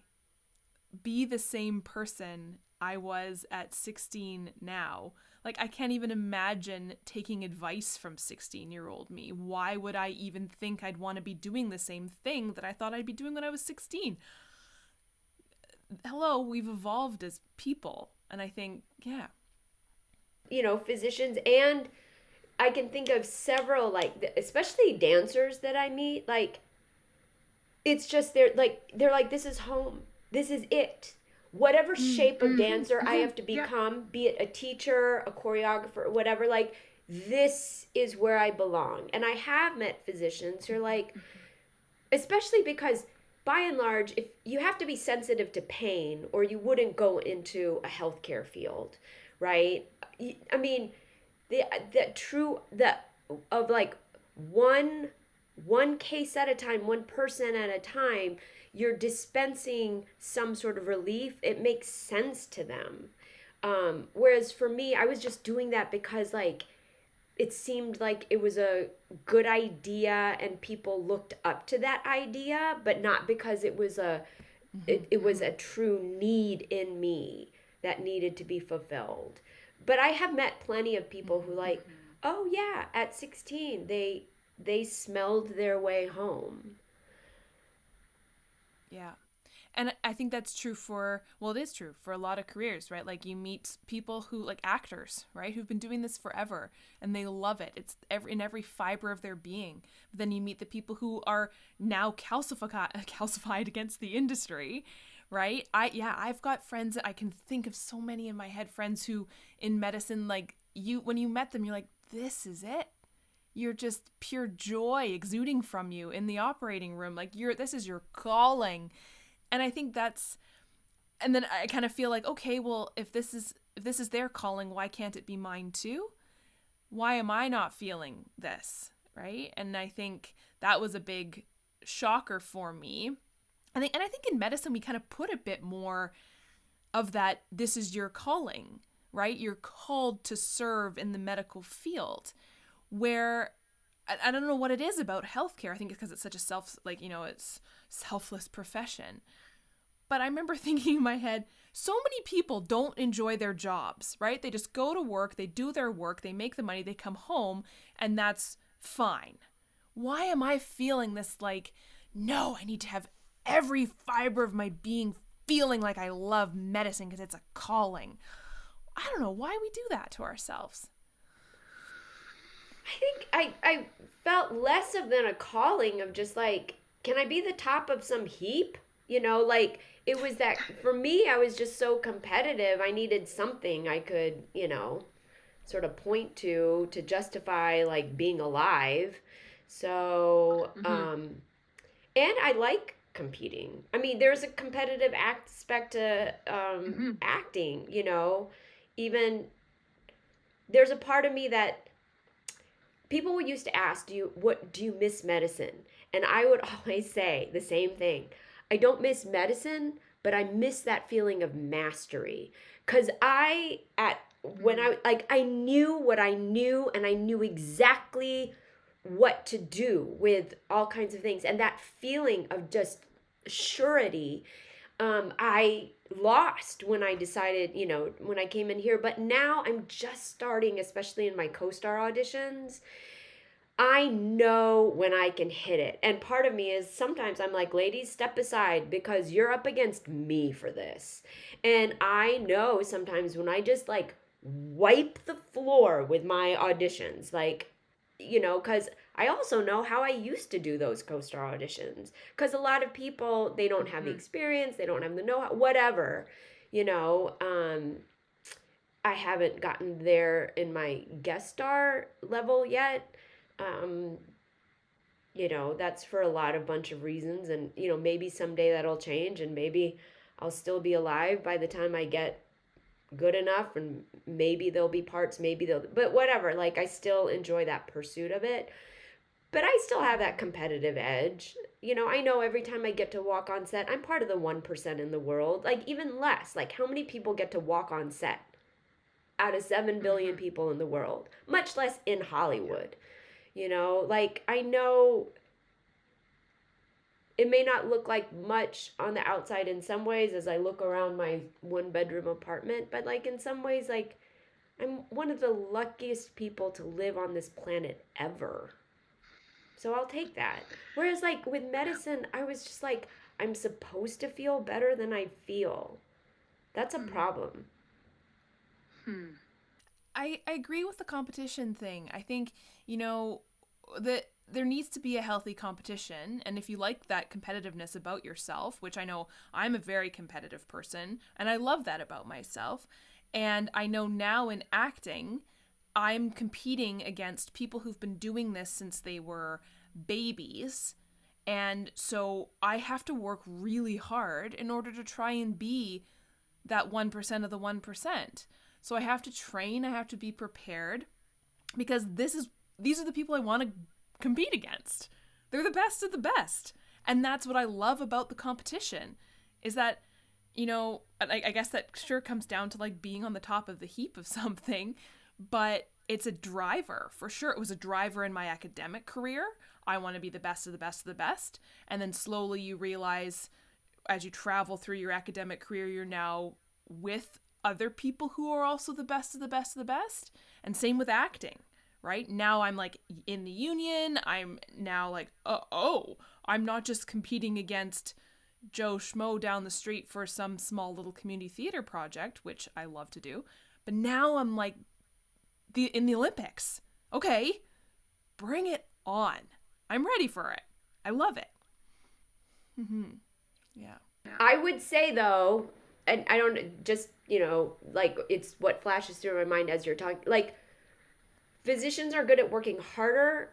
be the same person I was at 16 now? Like, I can't even imagine taking advice from 16-year-old me. Why would I even think I'd want to be doing the same thing that I thought I'd be doing when I was 16? Hello, we've evolved as people. And I think, yeah. Physicians, and I can think of several, like, especially dancers that I meet, like, it's just they're like, this is home. This is it. Whatever shape of dancer I have to become, be it a teacher, a choreographer, whatever, like, this is where I belong. And I have met physicians who are like, especially because by and large, if you have to be sensitive to pain or you wouldn't go into a healthcare field, right? I mean, the true, the of like one one case at a time, one person at a time, you're dispensing some sort of relief. It makes sense to them. Whereas for me, I was just doing that because like it seemed like it was a good idea and people looked up to that idea, but not because it was it was a true need in me that needed to be fulfilled. But I have met plenty of people who like, oh yeah, at 16 they smelled their way home. Yeah. And I think that's true for, well, it is true for a lot of careers, right? Like you meet people who, like actors, right? Who've been doing this forever and they love it. It's in every fiber of their being. But then you meet the people who are now calcified against the industry, right? I've got friends, I can think of so many in my head, friends who in medicine, like when you met them, you're like, this is it. You're just pure joy exuding from you in the operating room. Like this is your calling. And I think and then I kind of feel like, okay, well, if this is their calling, why can't it be mine too? Why am I not feeling this, right? And I think that was a big shocker for me. I think in medicine we kind of put a bit more of that. This is your calling, right? You're called to serve in the medical field, where I don't know what it is about healthcare. I think it's because it's such a it's selfless profession. But I remember thinking in my head, so many people don't enjoy their jobs, right? They just go to work, they do their work, they make the money, they come home, and that's fine. Why am I feeling this like, no, I need to have every fiber of my being feeling like I love medicine because it's a calling? I don't know why we do that to ourselves. I think I felt less of than a calling of just like, can I be the top of some heap? Like it was that for me, I was just so competitive. I needed something I could, sort of point to justify like being alive. So, and I like competing. I mean, there's a competitive aspect to acting, even there's a part of me that people used to ask, do you miss medicine? And I would always say the same thing. I don't miss medicine, but I miss that feeling of mastery. Cause I knew what I knew and I knew exactly what to do with all kinds of things. And that feeling of just surety, I lost when I decided, when I came in here. But now I'm just starting, especially in my co-star auditions, I know when I can hit it. And part of me is sometimes I'm like, ladies, step aside because you're up against me for this. And I know sometimes when I just like wipe the floor with my auditions, like, because I also know how I used to do those co-star auditions. Because a lot of people, they don't have the experience, they don't have the know-how, whatever, I haven't gotten there in my guest star level yet. That's for a bunch of reasons, and maybe someday that'll change and maybe I'll still be alive by the time I get good enough, and maybe there'll be parts, but whatever, like I still enjoy that pursuit of it, but I still have that competitive edge. I know every time I get to walk on set, I'm part of the 1% in the world, like even less, like how many people get to walk on set out of 7 billion people in the world, much less in Hollywood. Like I know it may not look like much on the outside in some ways as I look around my 1-bedroom apartment, but like in some ways, like I'm one of the luckiest people to live on this planet ever. So I'll take that. Whereas like with medicine, I was just like, I'm supposed to feel better than I feel. That's a problem. I agree with the competition thing. I think, that there needs to be a healthy competition. And if you like that competitiveness about yourself, which I know I'm a very competitive person, and I love that about myself. And I know now in acting, I'm competing against people who've been doing this since they were babies. And so I have to work really hard in order to try and be that 1% of the 1%. So I have to train, I have to be prepared, because these are the people I want to compete against. They're the best of the best. And that's what I love about the competition, is that, you know, I guess that sure comes down to like being on the top of the heap of something, but it's a driver for sure. It was a driver in my academic career. I want to be the best of the best of the best. And then slowly you realize as you travel through your academic career, you're now with other people who are also the best of the best of the best. And same with acting, right? Now I'm like in the union. I'm now like, I'm not just competing against Joe Schmo down the street for some small little community theater project, which I love to do. But now I'm like in the Olympics. Okay, bring it on. I'm ready for it. I love it. Yeah. I would say though, and I don't just, like it's what flashes through my mind as you're talking, like physicians are good at working harder,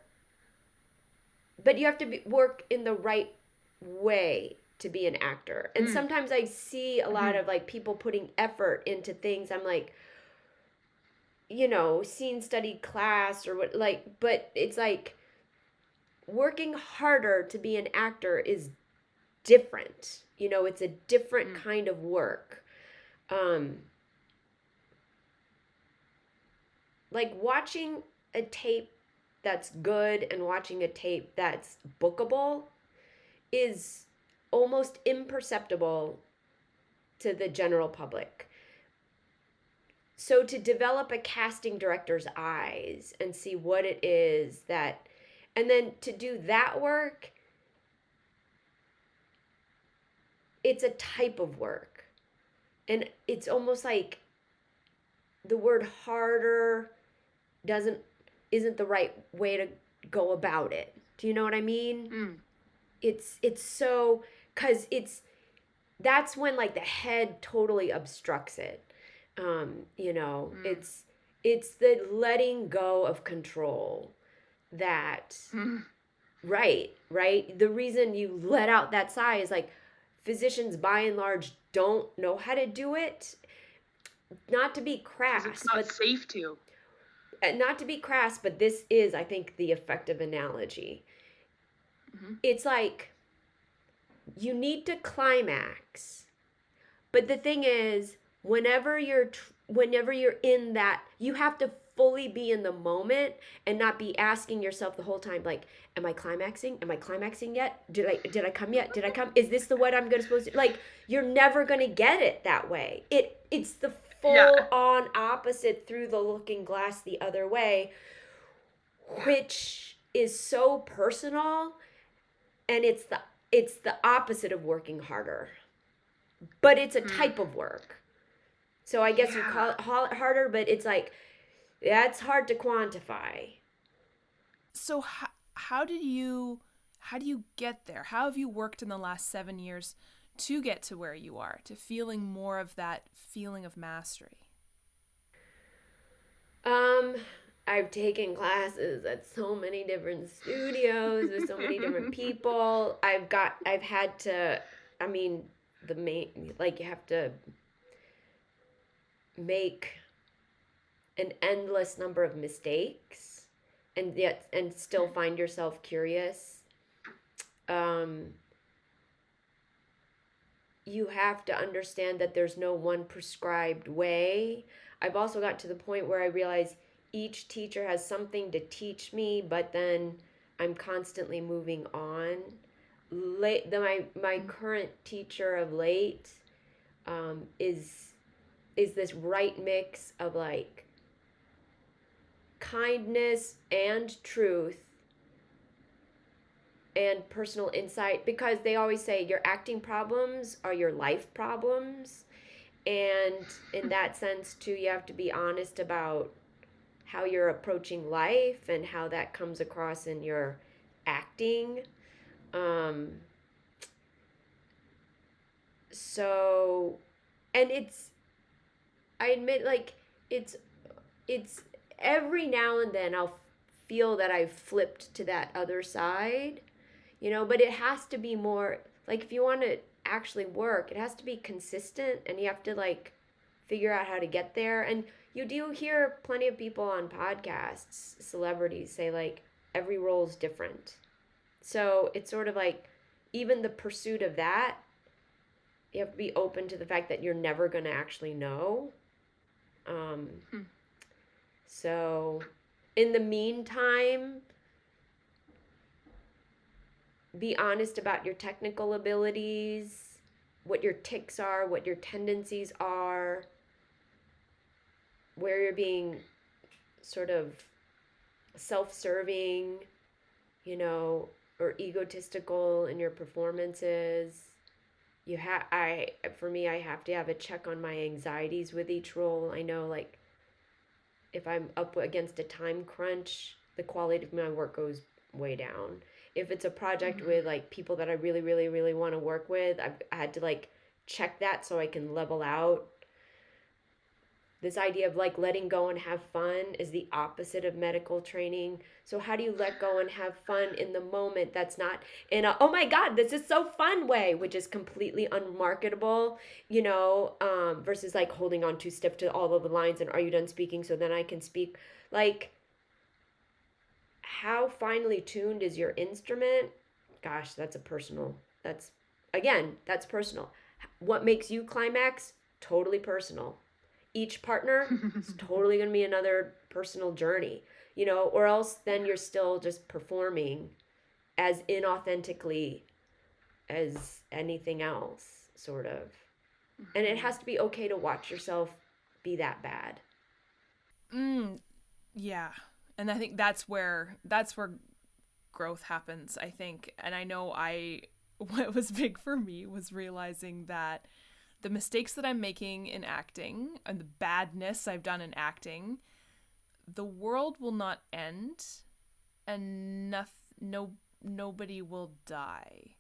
but you have to work in the right way to be an actor. And sometimes I see a lot of like people putting effort into things. I'm like, scene study class or what, like, but it's like working harder to be an actor is different. It's a different kind of work. Like watching a tape that's good and watching a tape that's bookable is almost imperceptible to the general public. So to develop a casting director's eyes and see what it is that, and then to do that work, it's a type of work. And it's almost like the word harder isn't the right way to go about it. Do you know what I mean? It's so, because that's when like the head totally obstructs it. It's the letting go of control that, right. The reason you let out that sigh is like physicians by and large don't know how to do it. Not to be crass, it's not safe to. Not to be crass, but this is, I think, the effective analogy. It's like you need to climax, but the thing is, whenever you're in that, you have to fully be in the moment and not be asking yourself the whole time, like, am I climaxing? Am I climaxing yet? Did I come yet? Did I come? Is this the what I'm supposed to? Like, you're never gonna get it that way. It's the full on opposite through the looking glass the other way, which is so personal, and it's the opposite of working harder, but it's a type of work. So I guess you call it harder, but it's like, that's hard to quantify. So how do you get there? How have you worked in the last 7 years to get to where you are, to feeling more of that feeling of mastery? I've taken classes at so many different studios with so many different people. I've had to, you have to make an endless number of mistakes and still find yourself curious. You have to understand that there's no one prescribed way. I've also got to the point where I realize each teacher has something to teach me, but then I'm constantly moving on. My current teacher of late is this right mix of like kindness and truth and personal insight, because they always say your acting problems are your life problems. And in that sense too, you have to be honest about how you're approaching life and how that comes across in your acting. So, and I admit, like, it's every now and then I'll feel that I've flipped to that other side, but it has to be more, like, if you want to actually work, it has to be consistent, and you have to, like, figure out how to get there. And you do hear plenty of people on podcasts, celebrities, say, like, every role is different. So it's sort of like even the pursuit of that, you have to be open to the fact that you're never going to actually know. So in the meantime, be honest about your technical abilities, what your tics are, what your tendencies are, where you're being sort of self-serving, or egotistical in your performances. For me, I have to have a check on my anxieties with each role. I know, like, if I'm up against a time crunch, the quality of my work goes way down. If it's a project with like people that I really, really, really want to work with, I had to like check that so I can level out. This idea of like letting go and have fun is the opposite of medical training. So how do you let go and have fun in the moment that's not in a, oh my God, this is so fun way, which is completely unmarketable, versus like holding on too stiff to all of the lines and are you done speaking so then I can speak. Like, how finely tuned is your instrument? Gosh, that's personal. That's personal. What makes you climax? Totally personal. Each partner is totally going to be another personal journey, or else then you're still just performing as inauthentically as anything else, sort of. And it has to be okay to watch yourself be that bad. Yeah. And I think that's where growth happens, I think. And I know what was big for me was realizing that the mistakes that I'm making in acting and the badness I've done in acting, the world will not end and nobody will die.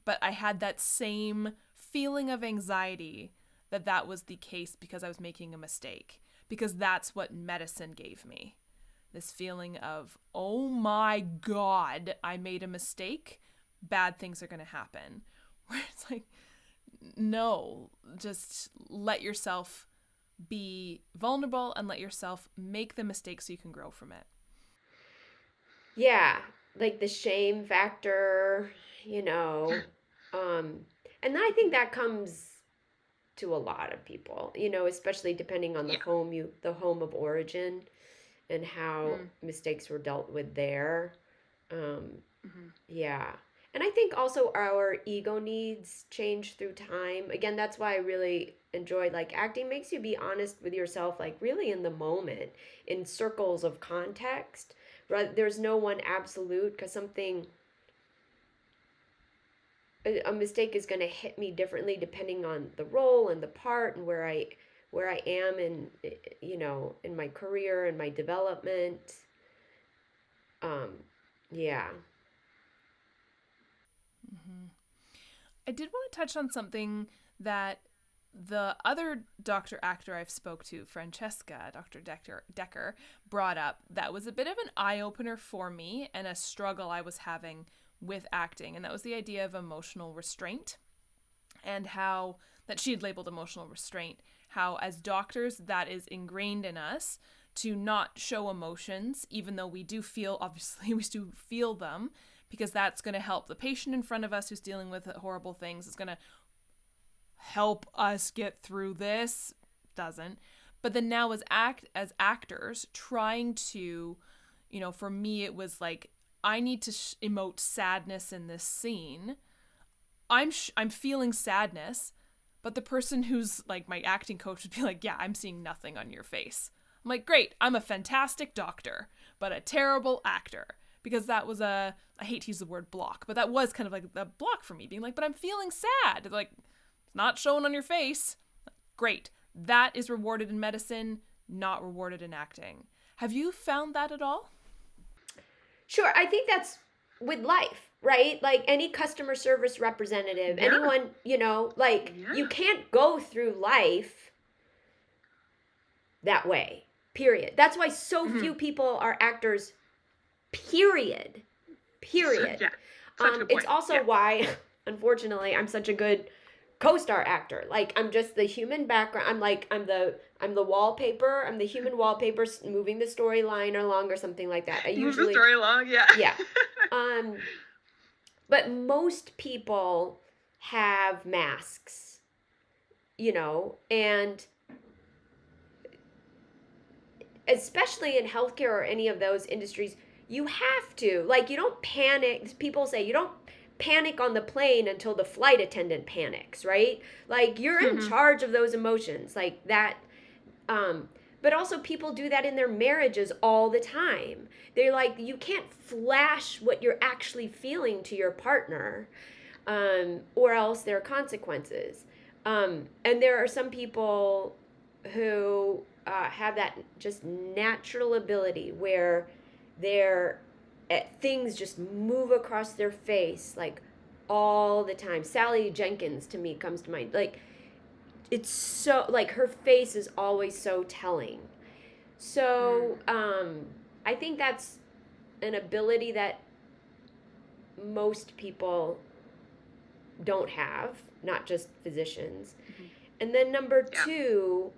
But I had that same feeling of anxiety that was the case because I was making a mistake. Because that's what medicine gave me. This feeling of, oh my God, I made a mistake. Bad things are going to happen. Where it's like, no, just let yourself be vulnerable and let yourself make the mistake so you can grow from it. Yeah, like the shame factor, and I think that comes to a lot of people, especially depending on the home of origin and how mistakes were dealt with there. Yeah. And I think also our ego needs change through time. Again, that's why I really enjoy, like, acting makes you be honest with yourself, like, really in the moment, in circles of context. Right? There's no one absolute, because a mistake is going to hit me differently depending on the role and the part and where I am in, in my career and my development. Yeah. I did want to touch on something that the other doctor actor I've spoke to, Francesca, Dr. Decker, brought up that was a bit of an eye-opener for me and a struggle I was having with acting, and that was the idea of emotional restraint, and how that she had labeled emotional restraint, how as doctors that is ingrained in us to not show emotions, even though we do feel, obviously we do feel them, because that's going to help the patient in front of us who's dealing with horrible things. It's going to help us get through this. Doesn't. But then now as actors trying to, for me it was like, I need to emote sadness in this scene. I'm feeling sadness, but the person who's like my acting coach would be like, yeah, I'm seeing nothing on your face. I'm like, great, I'm a fantastic doctor, but a terrible actor. Because that was I hate to use the word block, but that was kind of like a block for me, being like, but I'm feeling sad. Like, it's not shown on your face. Great. That is rewarded in medicine, not rewarded in acting. Have you found that at all? Sure. I think that's with life, right? Like any customer service representative, anyone, you can't go through life that way, period. That's why so few people are actors, period. Yeah, it's also why, unfortunately, I'm such a good co-star actor. Like, I'm just the human background. I'm the wallpaper. I'm the human wallpaper moving the storyline along or something like that. Move the story along, yeah. Yeah. But most people have masks, and especially in healthcare or any of those industries, you have to. Like, you don't panic. People say you don't panic on the plane until the flight attendant panics, right? Like, you're in charge of those emotions, like that. But also, people do that in their marriages all the time. They're like, you can't flash what you're actually feeling to your partner, or else there are consequences. And there are some people who have that just natural ability where things just move across their face like all the time. Sally Jenkins to me comes to mind. Like, it's so, like, her face is always so telling. So I think that's an ability that most people don't have, not just physicians. And then number two,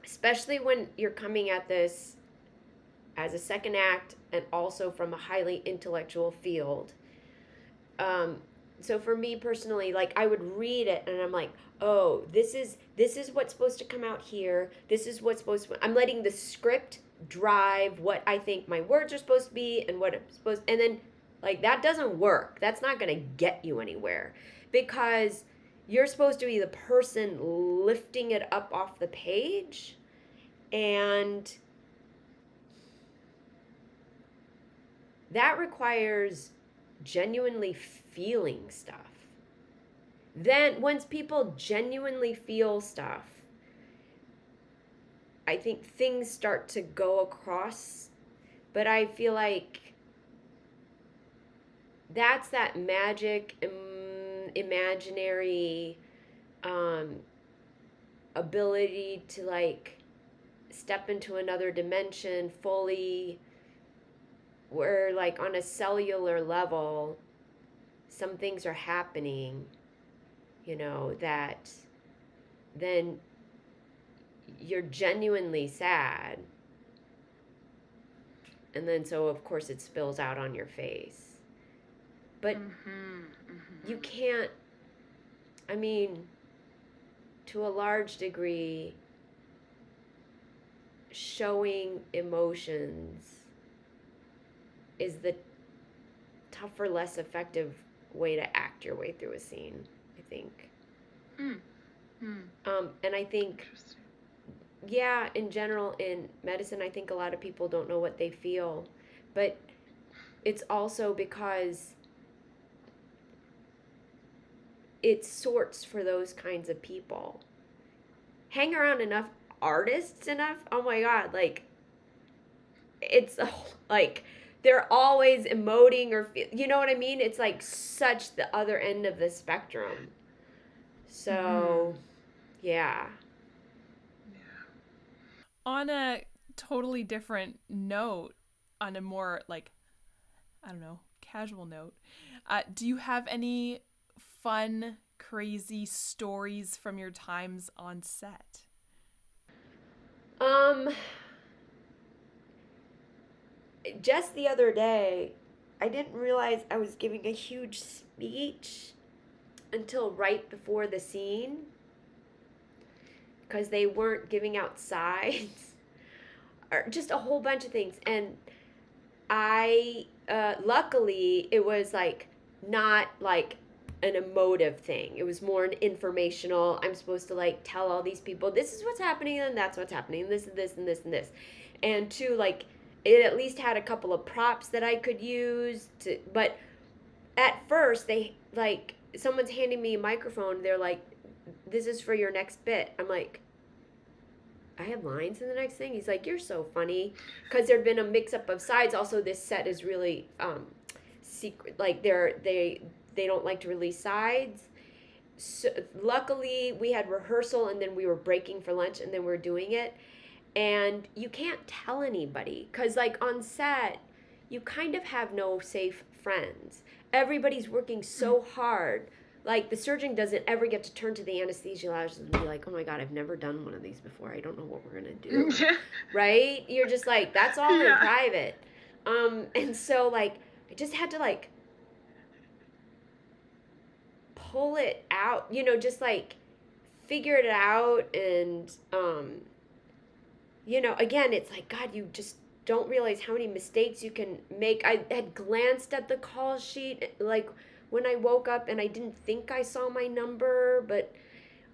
especially when you're coming at this as a second act and also from a highly intellectual field. So for me personally, like, I would read it and I'm like, oh, this is what's supposed to come out here. This is what's supposed to, I'm letting the script drive what I think my words are supposed to be and what it's supposed, and then, like, that doesn't work. That's not going to get you anywhere, because you're supposed to be the person lifting it up off the page, and that requires genuinely feeling stuff. Then once people genuinely feel stuff, I think things start to go across. But I feel like that's that magic, imaginary ability to, like, step into another dimension fully, where, like, on a cellular level, some things are happening, that then you're genuinely sad. And then, so, of course, it spills out on your face. But you can't, I mean, to a large degree, showing emotions is the tougher, less effective way to act your way through a scene, I think. And I think, in general, in medicine, I think a lot of people don't know what they feel. But it's also because it sorts for those kinds of people. Hang around enough artists enough, oh my God, like, it's like, they're always emoting or you know what I mean? It's like such the other end of the spectrum. So, yeah. On a totally different note, on a more, like, I don't know, casual note, do you have any fun, crazy stories from your times on set? Just the other day, I didn't realize I was giving a huge speech until right before the scene, because they weren't giving out sides or just a whole bunch of things. And I, luckily, it was, like, not like an emotive thing. It was more an informational, I'm supposed to, like, tell all these people, this is what's happening and that's what's happening, and this and this and this and this. And two, like, it at least had a couple of props that I could use to, but at first they, like, someone's handing me a microphone, they're like, this is for your next bit. I'm like, I have lines in the next thing? He's like, you're so funny. Because there'd been a mix-up of sides. Also, this set is really secret. Like, they don't like to release sides. So, luckily, we had rehearsal, and then we were breaking for lunch, and then we were doing it. And you can't tell anybody. Because, like, on set, you kind of have no safe friends. Everybody's working so hard. Like, the surgeon doesn't ever get to turn to the anesthesiologist and be like, oh my God, I've never done one of these before. I don't know what we're going to do. Right? You're just like, that's all in private. And so, like, I just had to, like, pull it out, you know, just like figure it out. And, you know, again, it's like, God, you just don't realize how many mistakes you can make. I had glanced at the call sheet, like when I woke up, and I didn't think I saw my number, but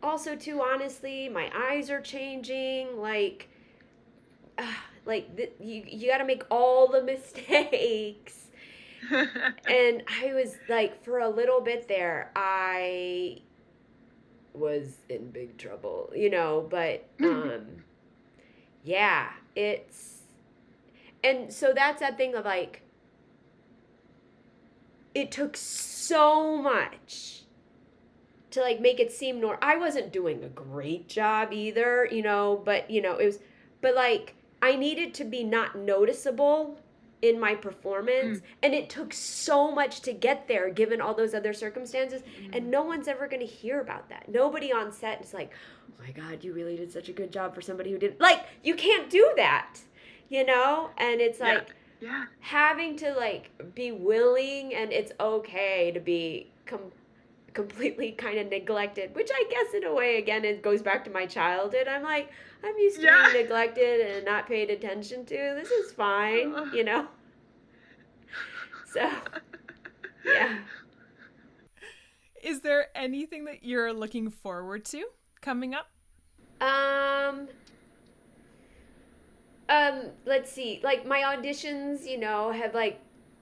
also too, honestly, my eyes are changing. Like you got to make all the mistakes. And I was like, for a little bit there, I was in big trouble, you know, but yeah, and so that's that thing of like, it took so much to like make it seem I wasn't doing a great job either, you know, but you know, but like I needed to be not noticeable in my performance, and it took so much to get there given all those other circumstances, and no one's ever going to hear about that. Nobody on set is like, oh my God, you really did such a good job for somebody who didn't, like, you can't do that, you know? And it's like having to like be willing, and it's okay to be completely kind of neglected, which I guess in a way, again, it goes back to my childhood. I'm like, I'm used to being neglected and not paid attention to. This is fine, you know? So, yeah. Is there anything that you're looking forward to coming up? Let's see. Like, my auditions, you know, have like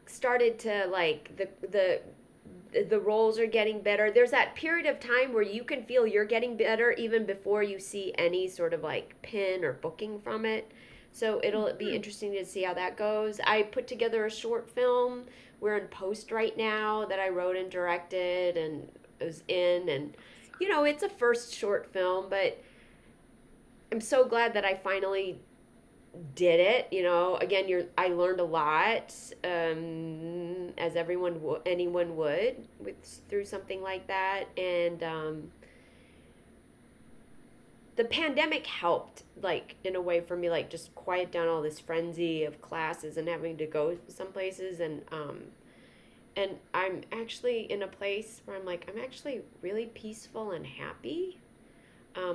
started to like the roles are getting better. There's that period of time where you can feel you're getting better even before you see any sort of like pin or booking from it. So it'll be interesting to see how that goes. I put together a short film. We're in post right now that I wrote and directed and was in. And, you know, it's a first short film, but I'm so glad that I finally did it. You know, again, I learned a lot, as anyone would through something like that. And the pandemic helped, like, in a way for me, like, just quiet down all this frenzy of classes and having to go some places. And I'm actually in a place where I'm like, I'm actually really peaceful and happy.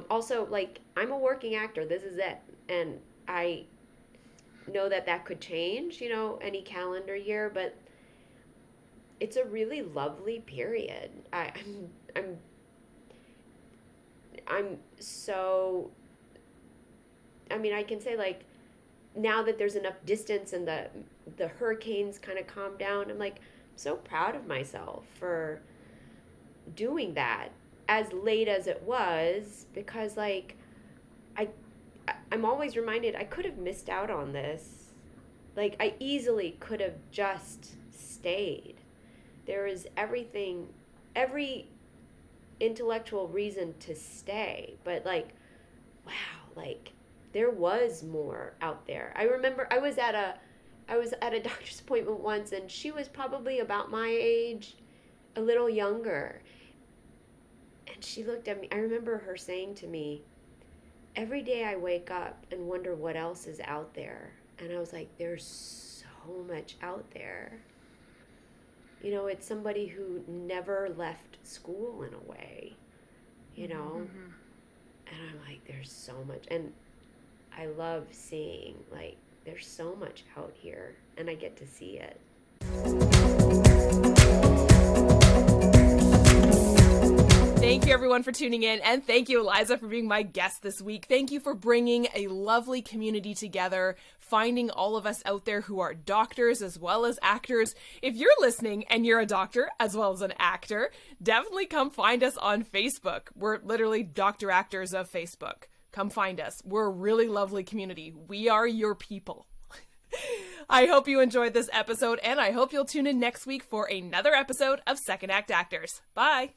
Also, like, I'm a working actor. This is it. And I know that could change, you know, any calendar year, but it's a really lovely period. I'm so, I mean, I can say, like, now that there's enough distance and the hurricanes kind of calm down, I'm like, I'm so proud of myself for doing that as late as it was, because, like, I'm always reminded I could have missed out on this. Like, I easily could have just stayed. There is every intellectual reason to stay, but like, wow, like there was more out there. I remember I was at a doctor's appointment once, and she was probably about my age, a little younger, and she looked at me. I remember her saying to me, every day I wake up and wonder what else is out there. And I was like, there's so much out there. You know, it's somebody who never left school in a way, you know? And I'm like, there's so much. And I love seeing, like, there's so much out here, and I get to see it. Thank you, everyone, for tuning in, and thank you, Eliza, for being my guest this week. Thank you for bringing a lovely community together, finding all of us out there who are doctors as well as actors. If you're listening and you're a doctor as well as an actor, definitely come find us on Facebook. We're literally Doctor Actors of Facebook. Come find us. We're a really lovely community. We are your people. I hope you enjoyed this episode, and I hope you'll tune in next week for another episode of Second Act Actors. Bye!